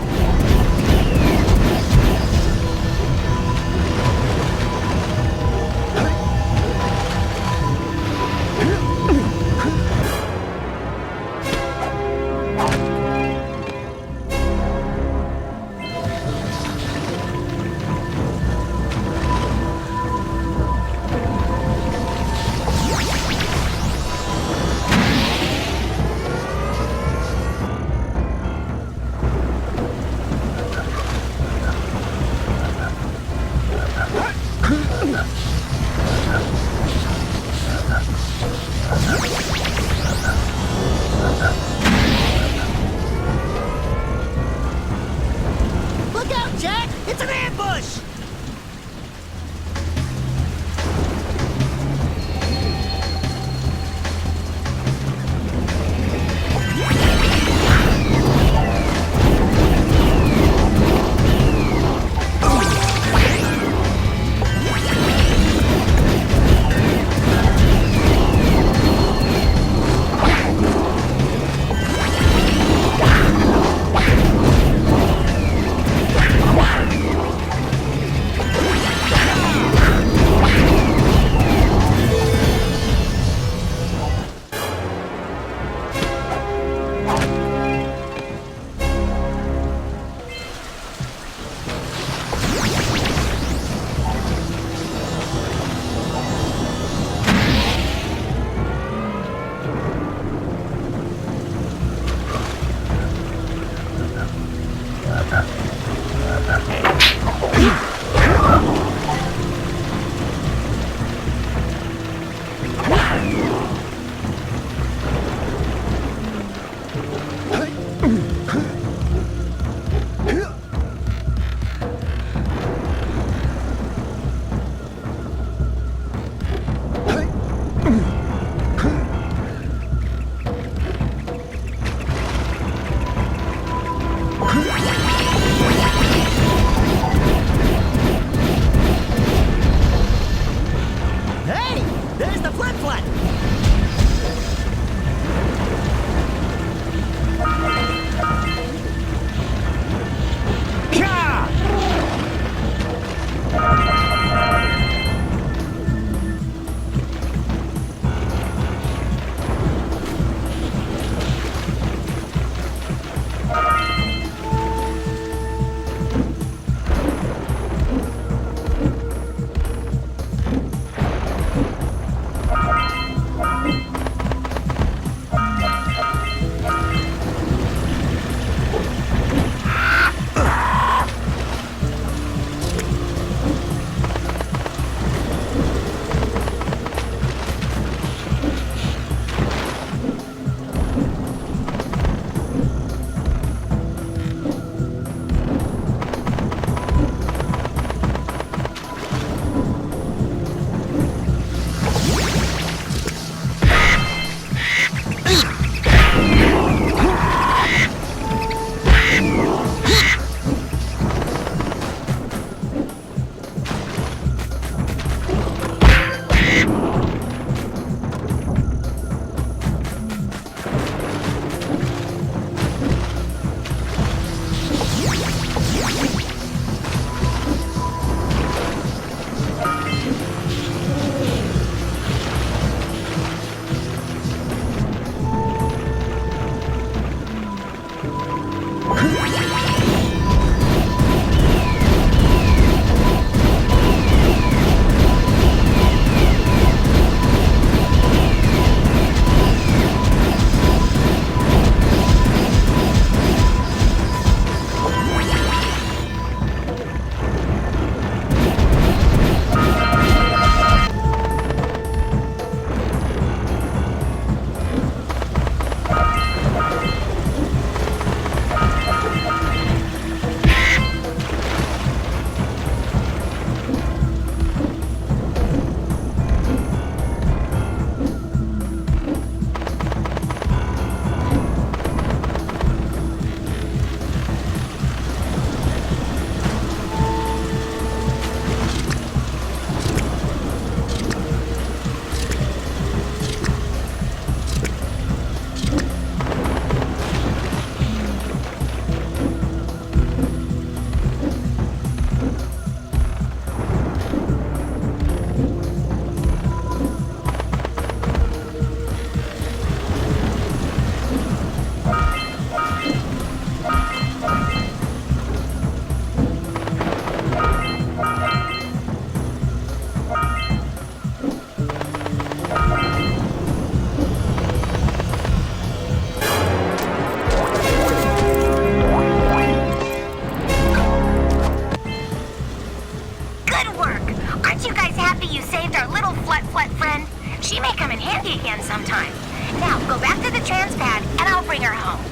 She may come in handy again sometime. Now, go back to the transpad, and I'll bring her home.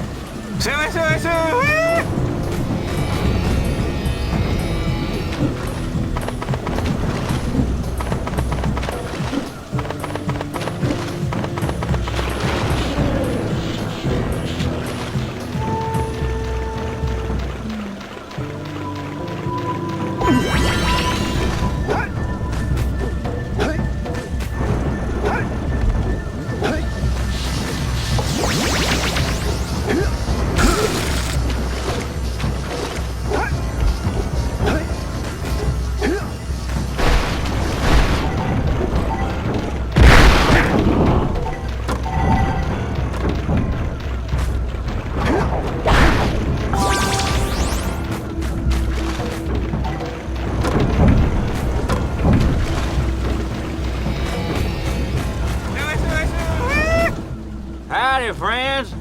Howdy, friends.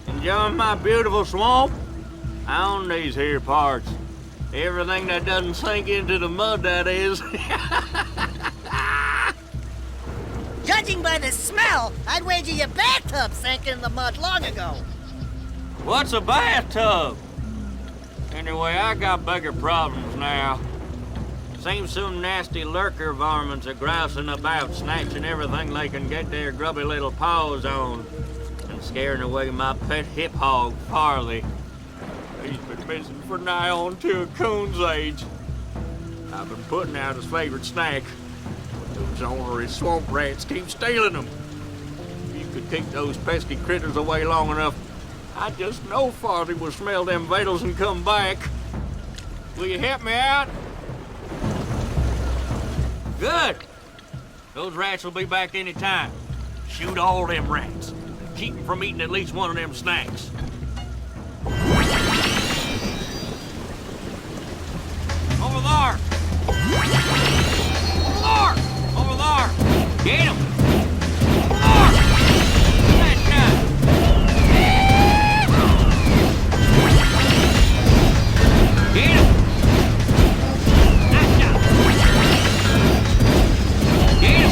Enjoying my beautiful swamp? I own these here parts. Everything that doesn't sink into the mud, that is. Judging by the smell, I'd wager your bathtub sank in the mud long ago. What's a bathtub? Anyway, I got bigger problems now. Seems some nasty lurker varmints are grousing about, snatching everything they can get their grubby little paws on, and scaring away my pet hip hog, Farley. He's been missing for nigh on to a coon's age. I've been putting out his favorite snack, but those ornery swamp rats keep stealing them. If you could keep those pesky critters away long enough, I just know Farley will smell them vitals and come back. Will you help me out? Good. Those rats will be back any time. Shoot all them rats. Keep them from eating at least one of them snacks. Over there! Over there! Get him! Over there! That guy! Get him! That guy! Get him!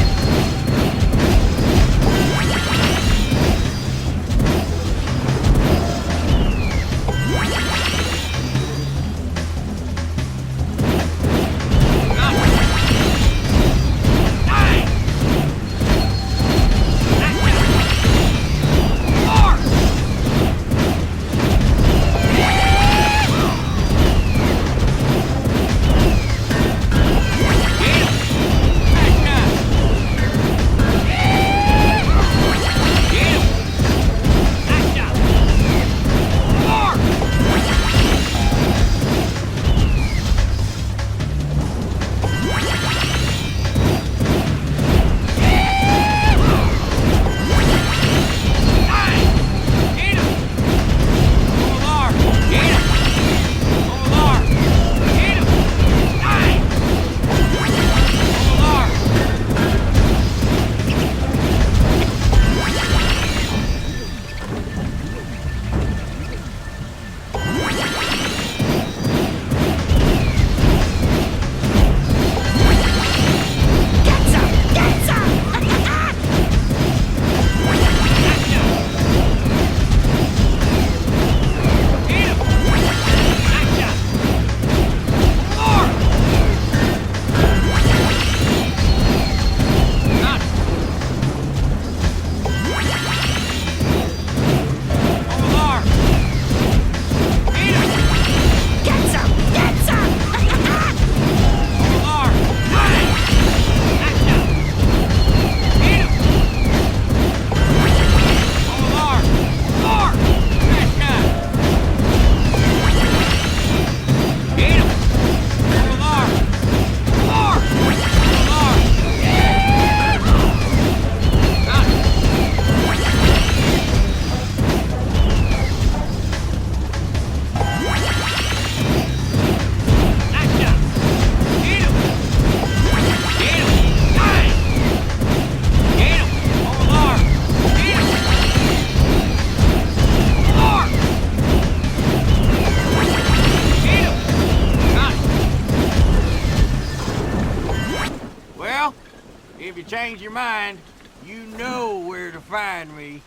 mind, you know where to find me.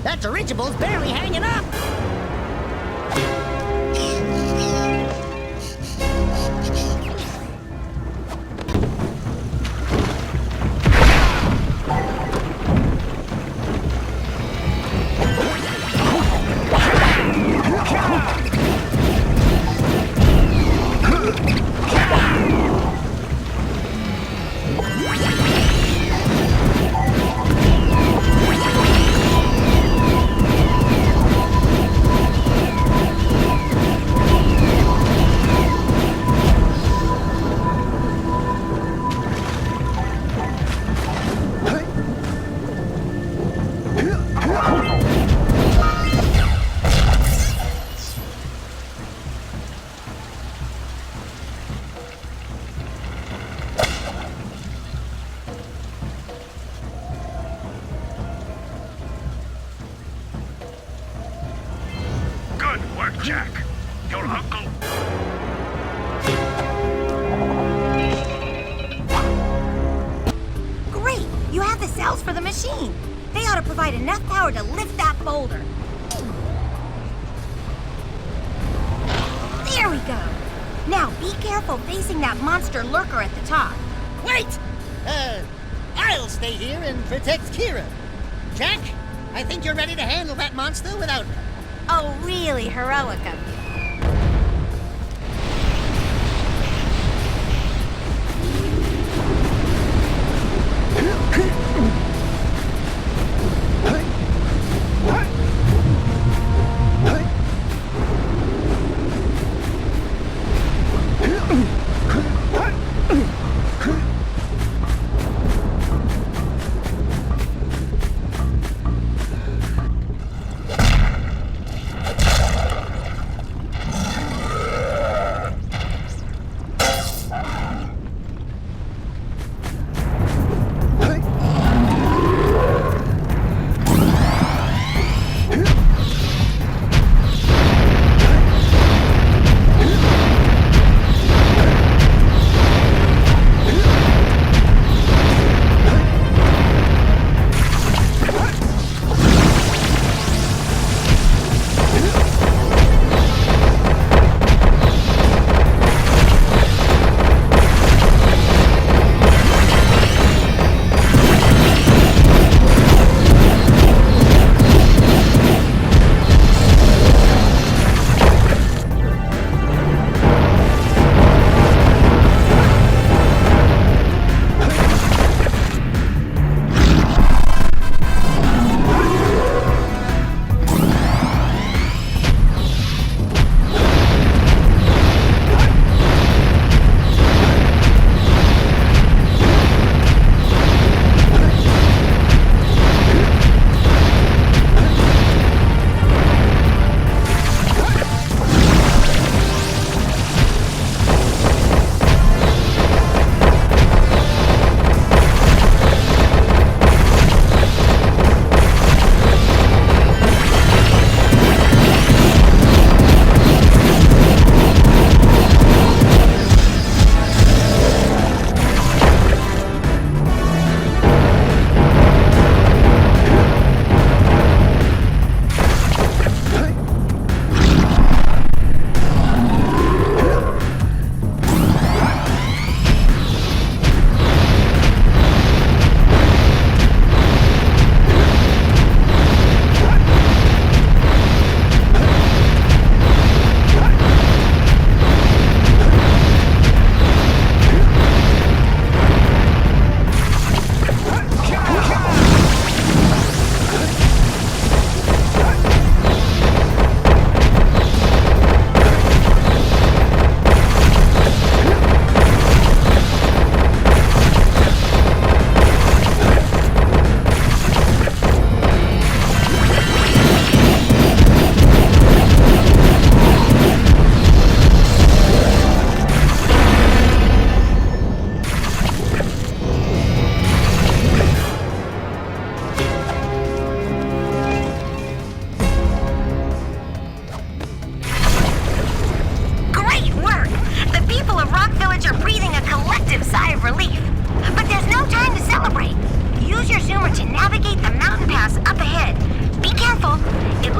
That dirigible's barely hanging up! Good work, Jak. Your uncle... Great! You have the cells for the machine. They ought to provide enough power to lift that boulder. There we go. Now be careful facing that monster lurker at the top. Wait! I'll stay here and protect Keira. Jak, I think you're ready to handle that monster without me. Oh, really heroic of you.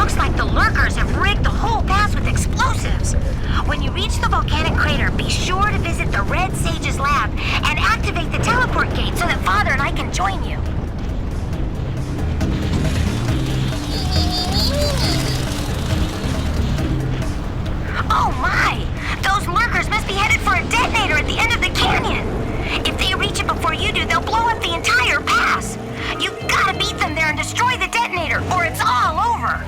Looks like the Lurkers have rigged the whole pass with explosives. When you reach the Volcanic Crater, be sure to visit the Red Sage's lab and activate the teleport gate so that Father and I can join you. Oh my! Those Lurkers must be headed for a detonator at the end of the canyon! If they reach it before you do, they'll blow up the entire pass! You've gotta beat them there and destroy the detonator, or it's all over!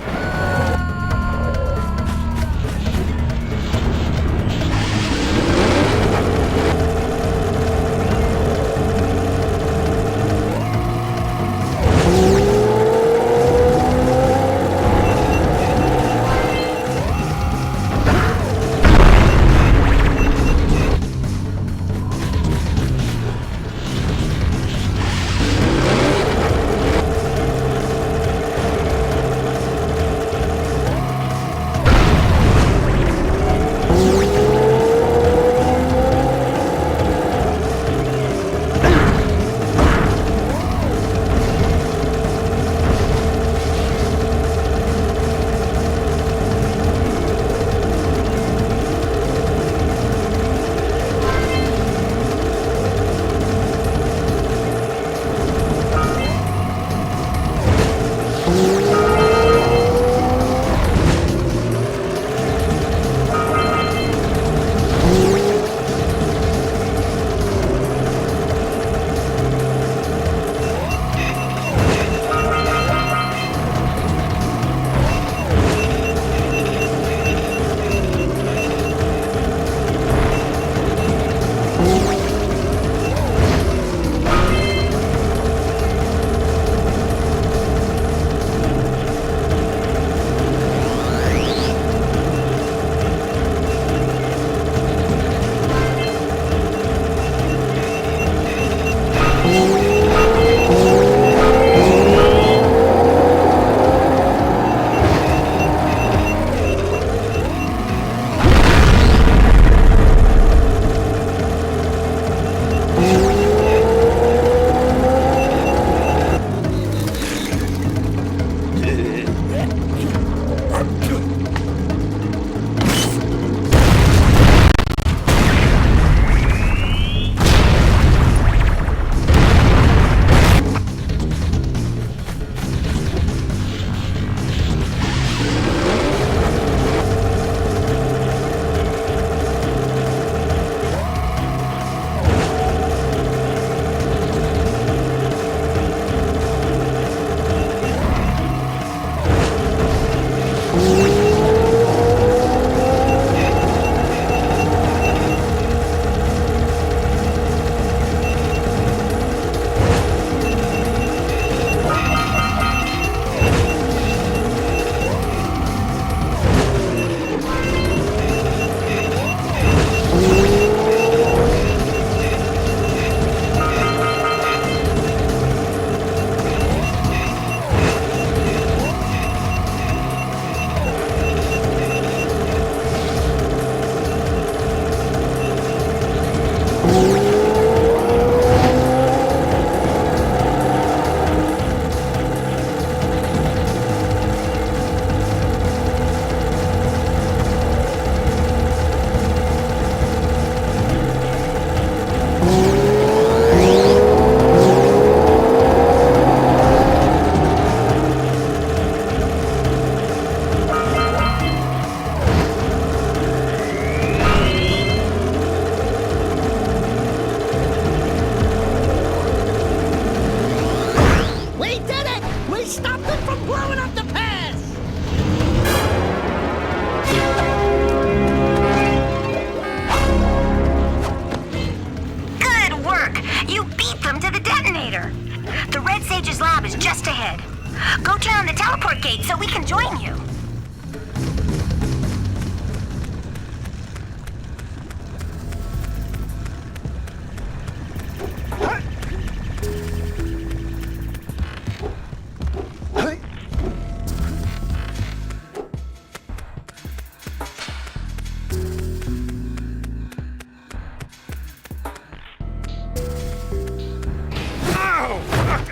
Go turn on the teleport gate so we can join you.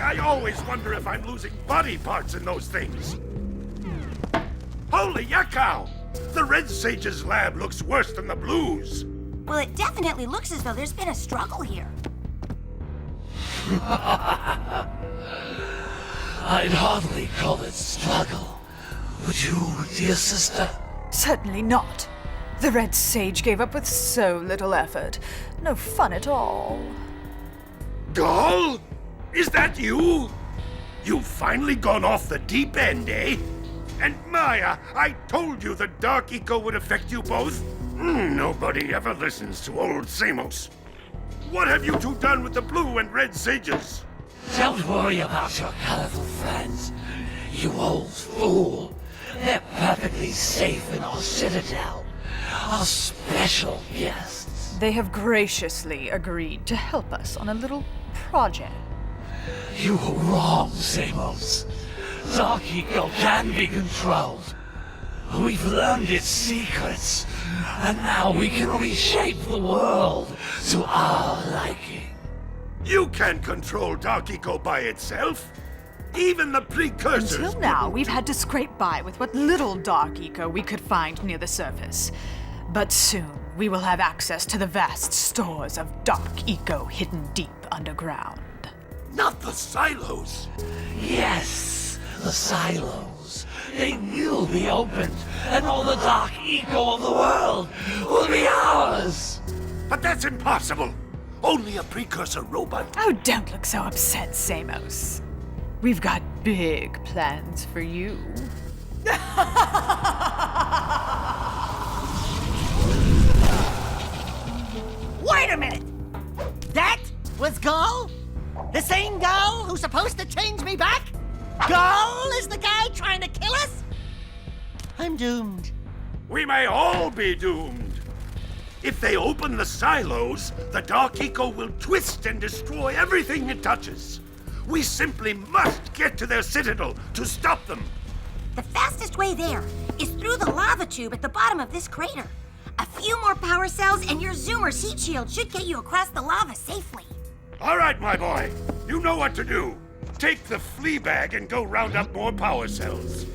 I always wonder if I'm losing body parts in those things. Holy yakkow! The Red Sage's lab looks worse than the Blues. Well, it definitely looks as though there's been a struggle here. I'd hardly call it struggle. Would you, dear sister? Certainly not. The Red Sage gave up with so little effort. No fun at all. Gol? Is that you? You've finally gone off the deep end, eh? And Maya, I told you the dark eco would affect you both. Nobody ever listens to old Samos. What have you two done with the Blue and Red Sages? Don't worry about your colorful friends, you old fool. They're perfectly safe in our citadel. Our special guests. They have graciously agreed to help us on a little project. You were wrong, Samos. Dark Eco can be controlled. We've learned its secrets, and now we can reshape the world to our liking. You can't control Dark Eco by itself. Even the Precursors. Until now, we've had to scrape by with what little Dark Eco we could find near the surface. But soon, we will have access to the vast stores of Dark Eco hidden deep underground. Not the silos. Yes, the silos. They will be opened, and all the Dark Eco of the world will be ours. But that's impossible. Only a Precursor robot. Oh, don't look so upset, Samos. We've got big plans for you. Wait a minute! That was Gol? The same Gol who's supposed to change me back? Gol is the guy trying to kill us? I'm doomed. We may all be doomed. If they open the silos, the Dark Eco will twist and destroy everything it touches. We simply must get to their citadel to stop them. The fastest way there is through the lava tube at the bottom of this crater. A few more power cells and your Zoomer's heat shield should get you across the lava safely. All right, my boy. You know what to do. Take the flea bag and go round up more power cells.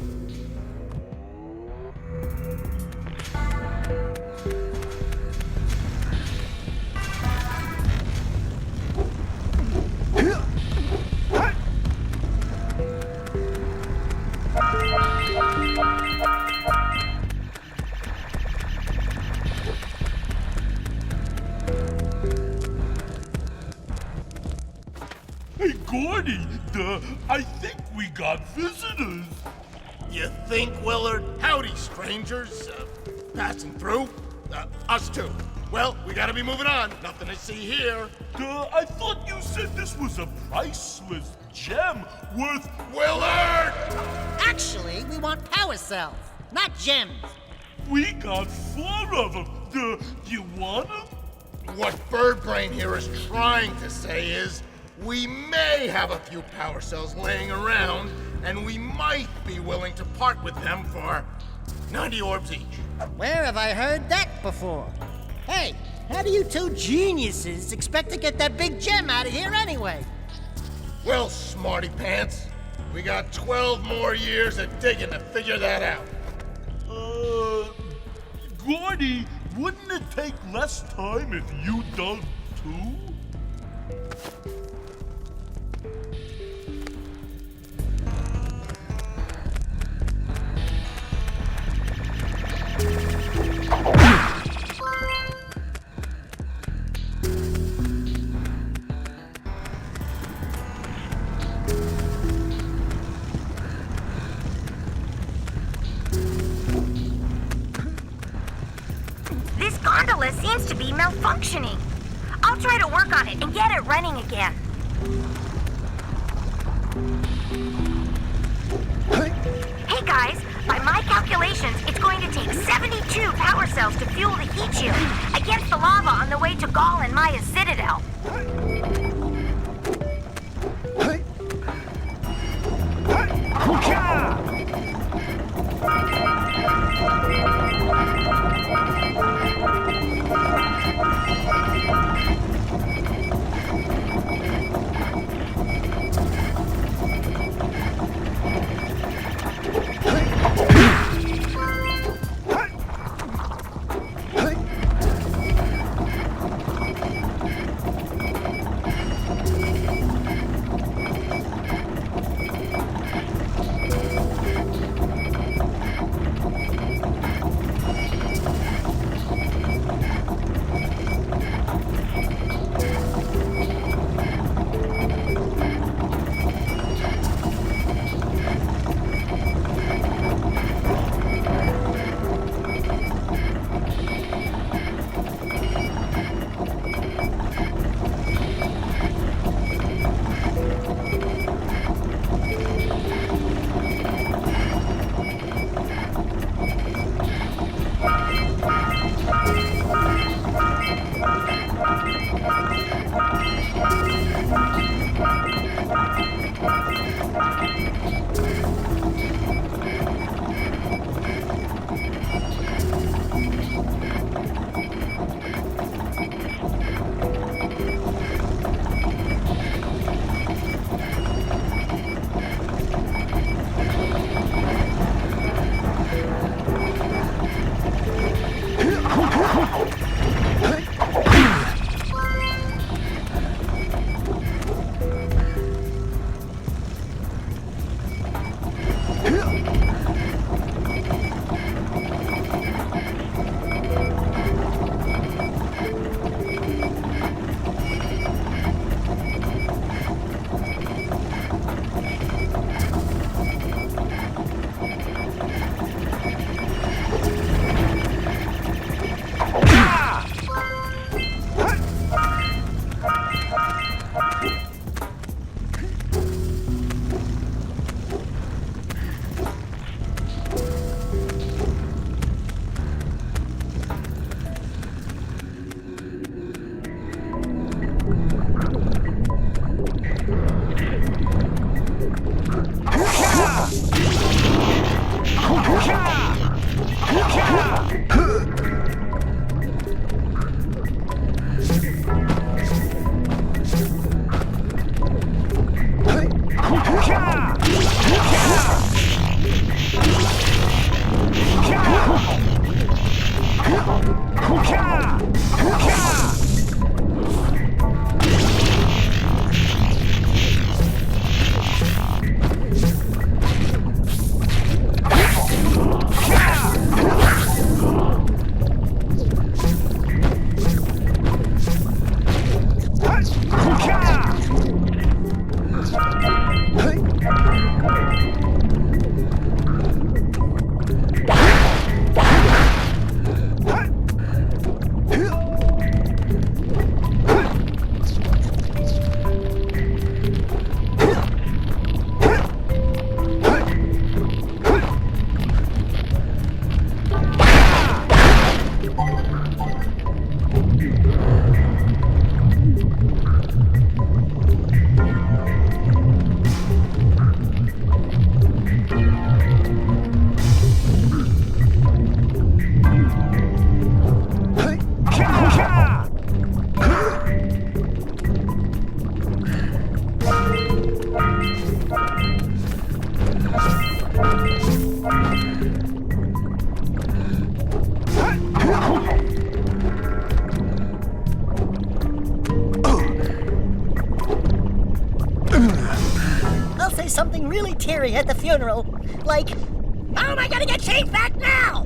Hey, Gordy, I think we got visitors. You think, Willard? Howdy, strangers. Passing through? Us too. Well, we gotta be moving on. Nothing to see here. I thought you said this was a priceless gem worth... Willard! Actually, we want power cells, not gems. We got 4 of them. Do you want them? What Birdbrain here is trying to say is, we may have a few power cells laying around, and we might be willing to part with them for 90 orbs each. Where have I heard that before? Hey, how do you two geniuses expect to get that big gem out of here anyway? Well, smarty pants, we got 12 more years of digging to figure that out. Gordy, wouldn't it take less time if you dug too? This gondola seems to be malfunctioning. I'll try to work on it and get it running again. Hey guys, by my calculations, it's going to take 72 power cells to fuel the heat shield against the lava on the way to Gol and Maya's citadel. say something really teary at the funeral. Like, how am I gonna get Chief back now?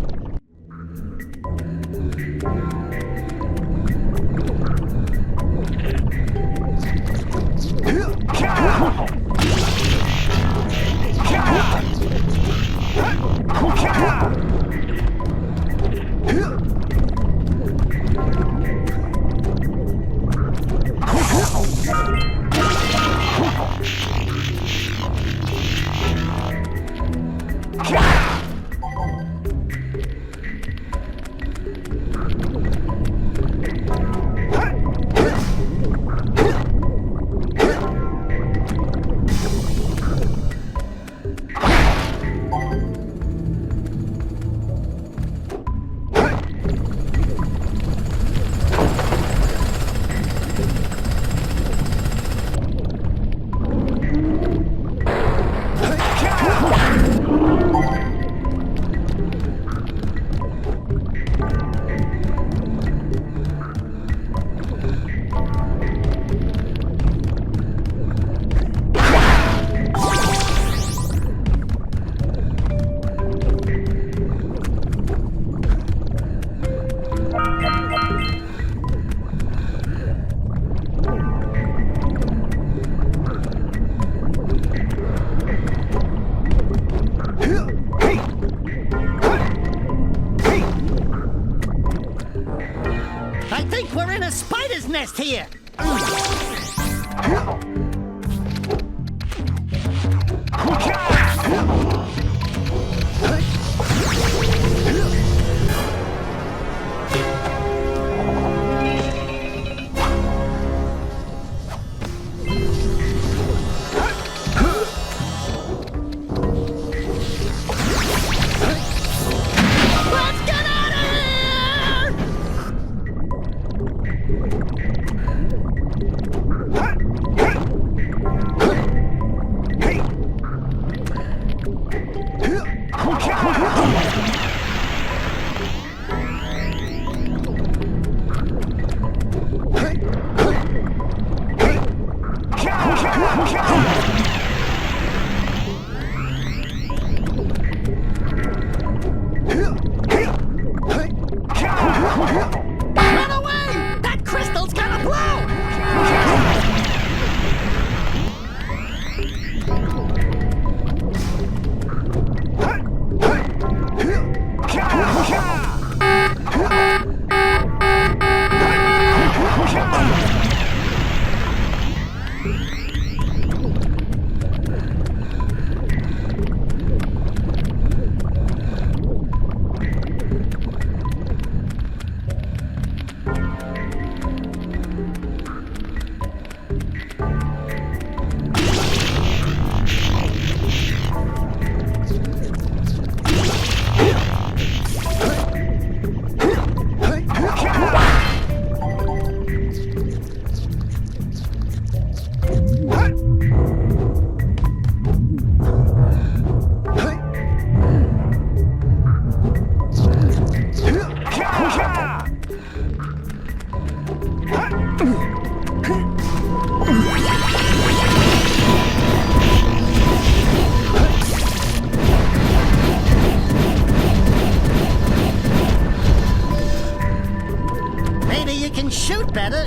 Nest here.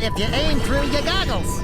If you aim through your goggles.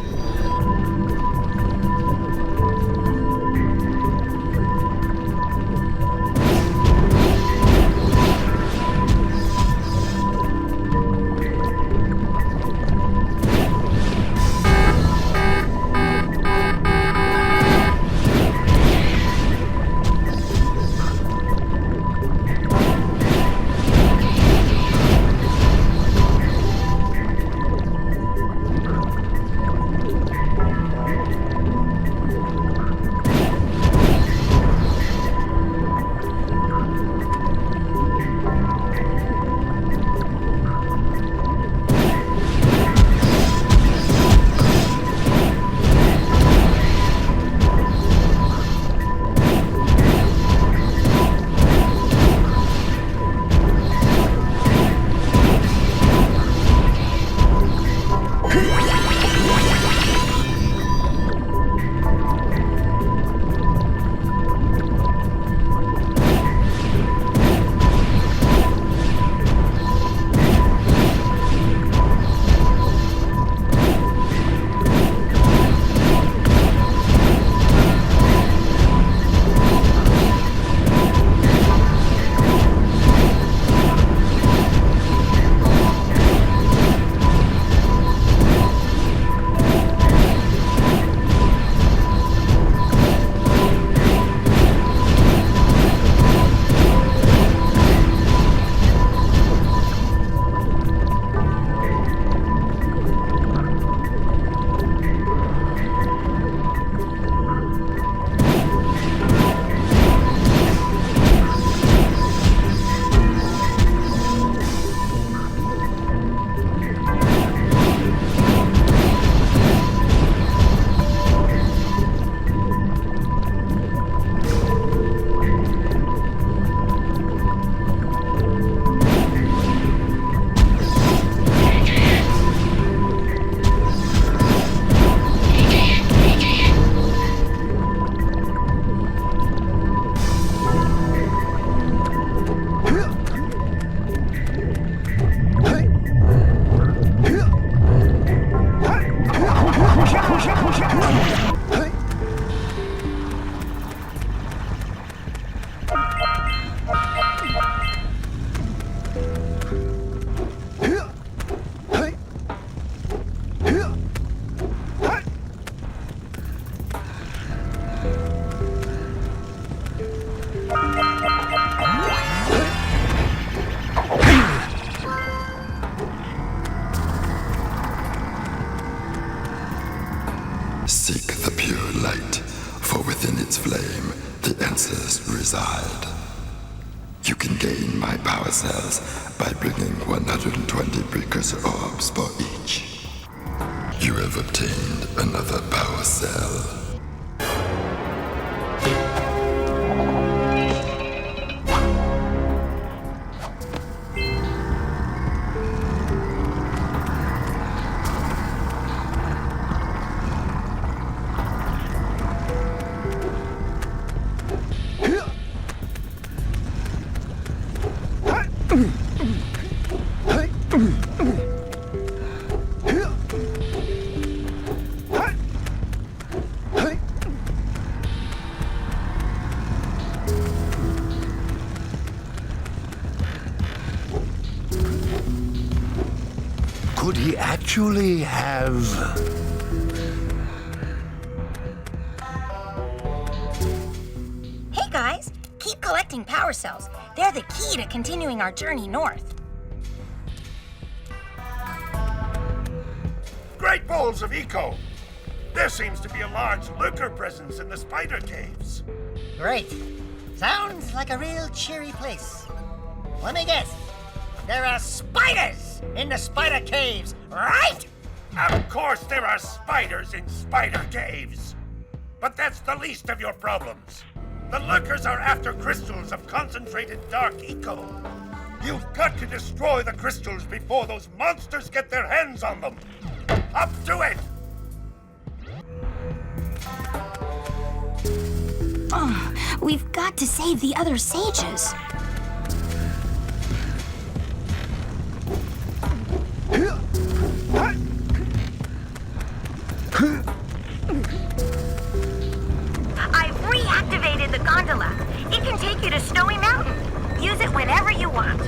Seek the pure light, for within its flame the answers reside. You can gain my power cells by bringing 120 precursor orbs for each. You have obtained another power cell. Could he actually have... Hey guys, keep collecting power cells. They're the key to continuing our journey north. Great balls of eco! There seems to be a large lurker presence in the spider caves. Great. Sounds like a real cheery place. Let me guess. There are spiders in the spider caves, right? Of course there are spiders in spider caves. But that's the least of your problems. The Lurkers are after crystals of concentrated dark eco. You've got to destroy the crystals before those monsters get their hands on them. Up to it! We've got to save the other sages. I've reactivated the gondola. It can take you to Snowy Mountain. Use it whenever you want.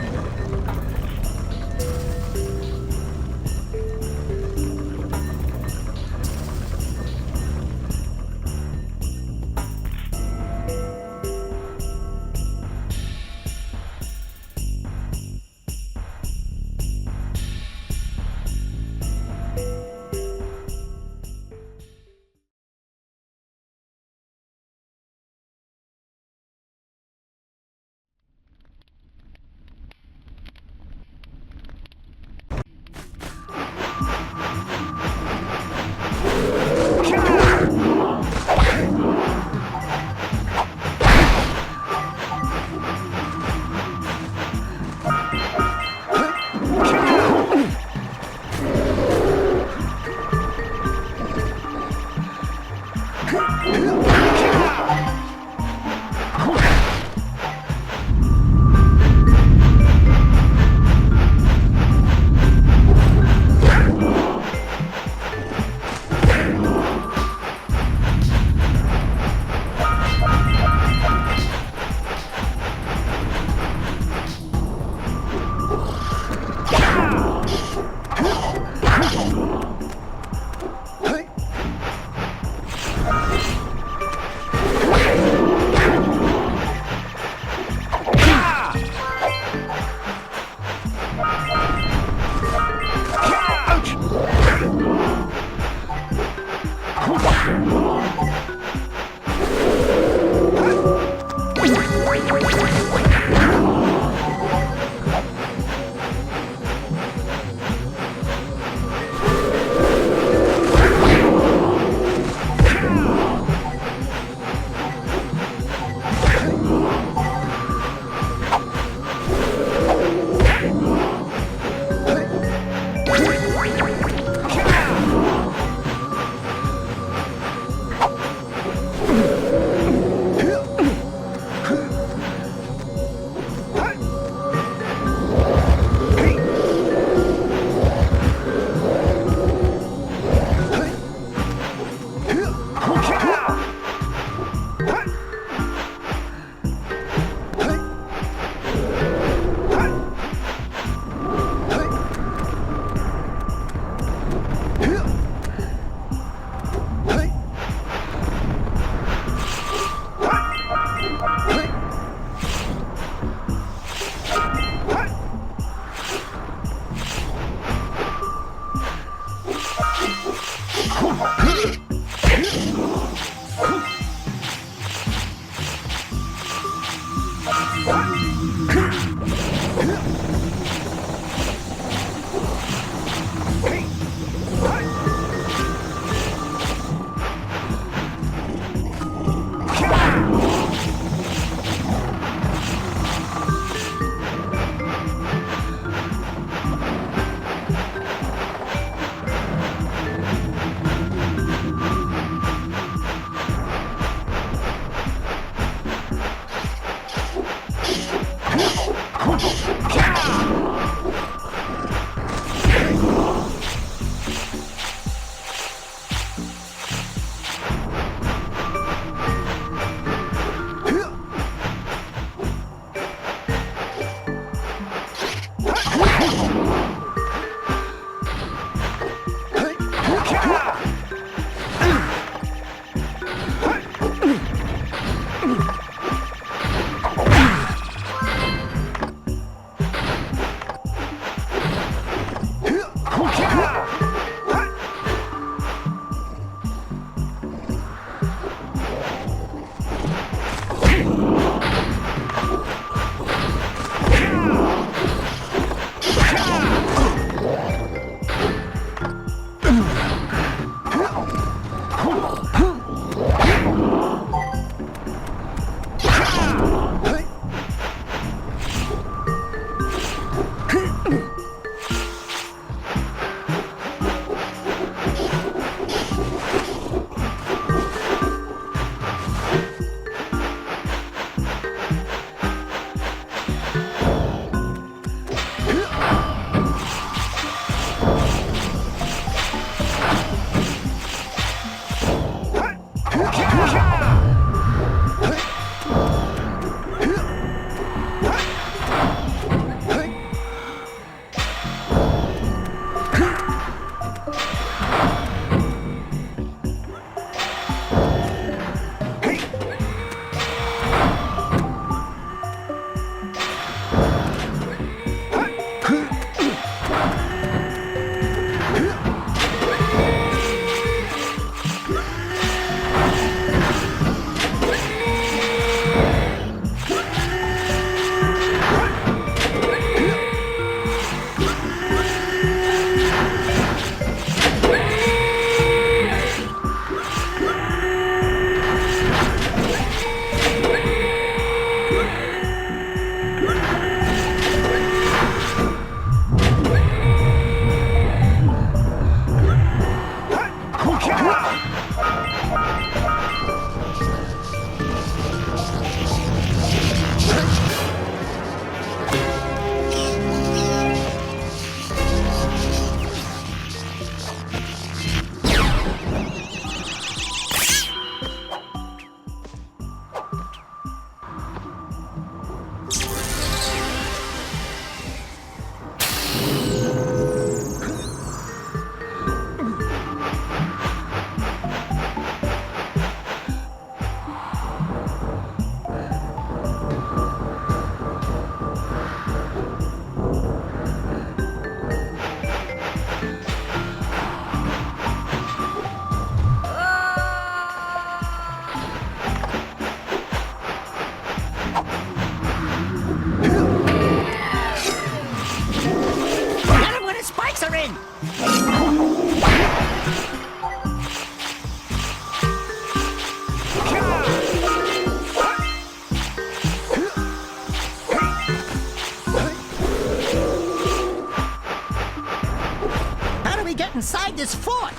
Inside this fort.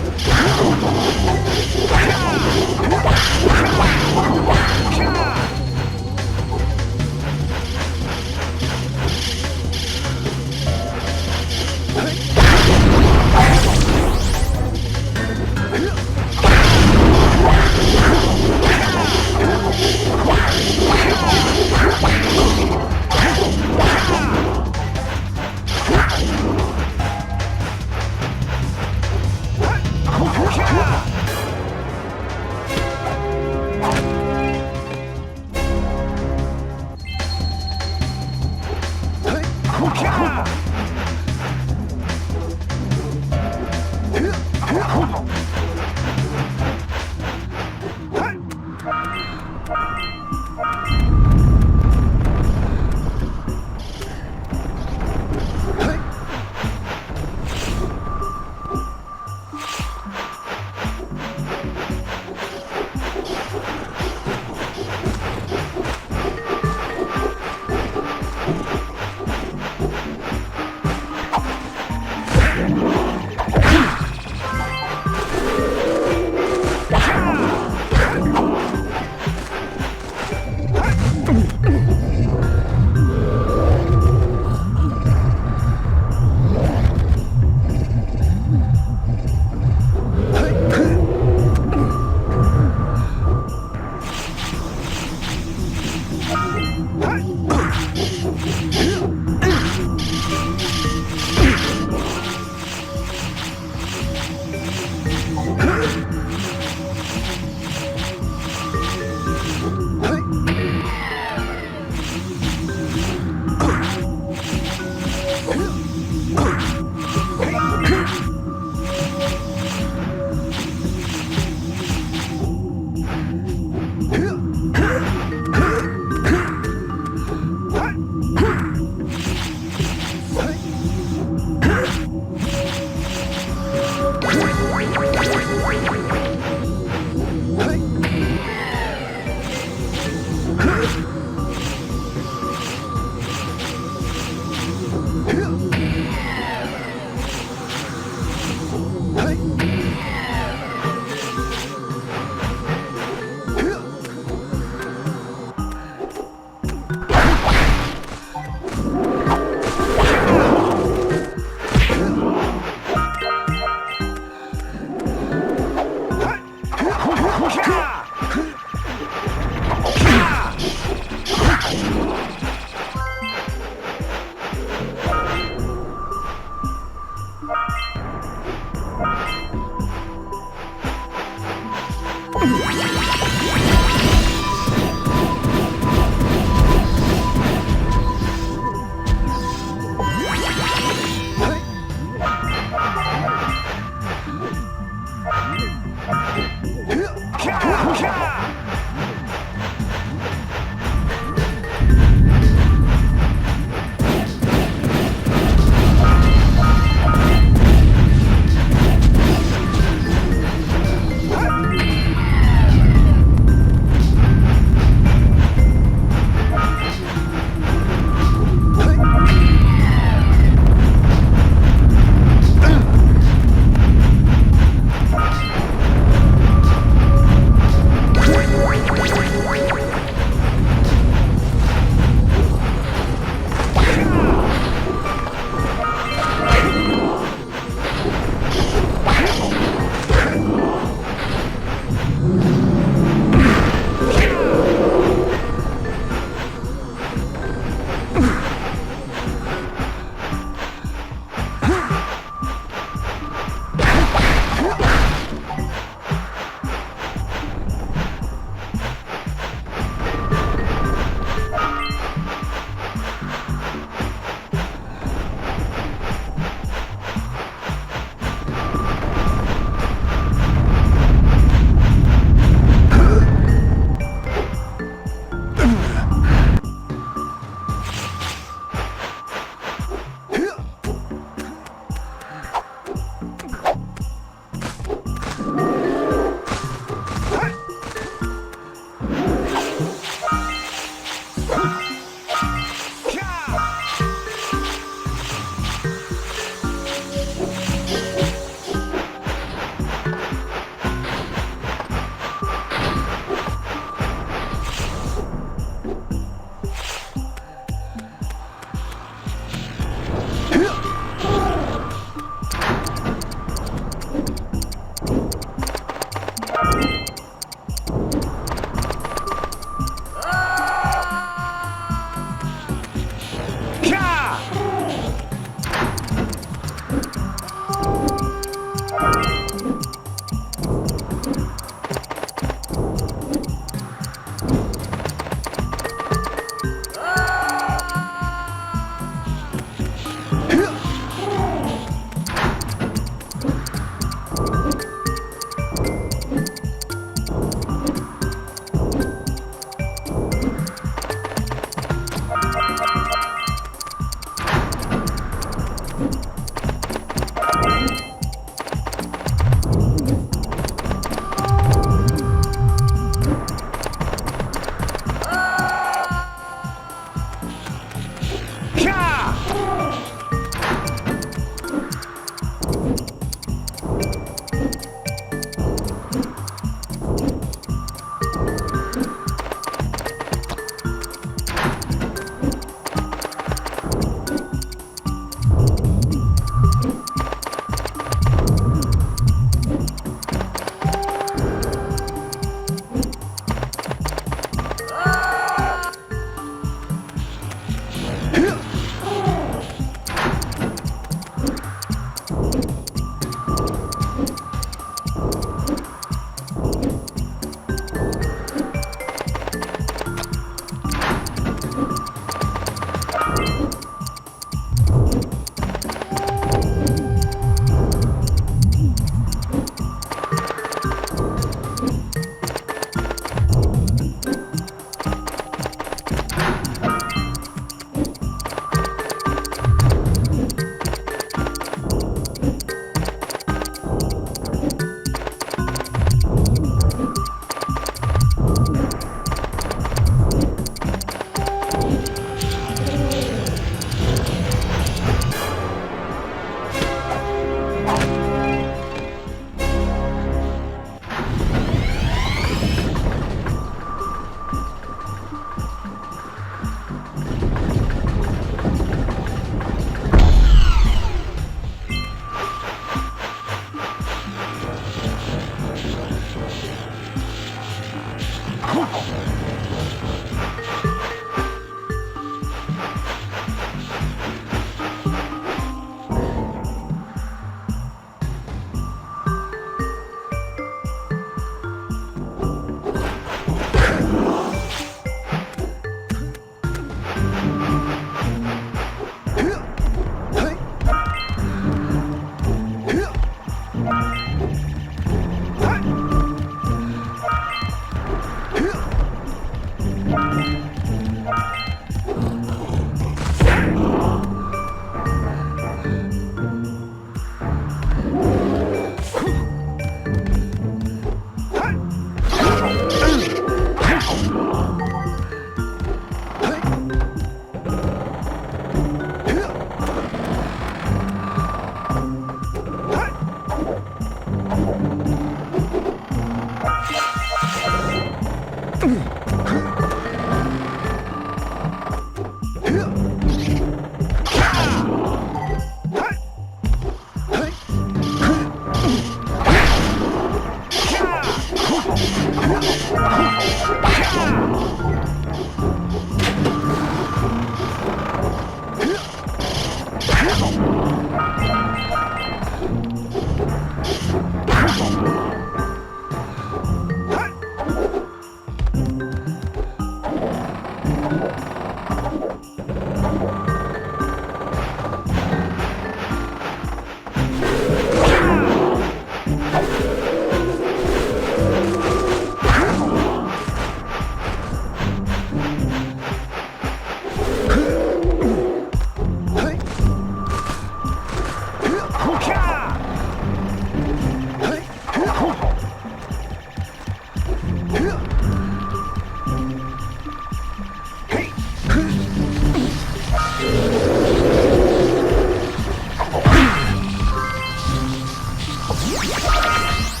Geyser Rock.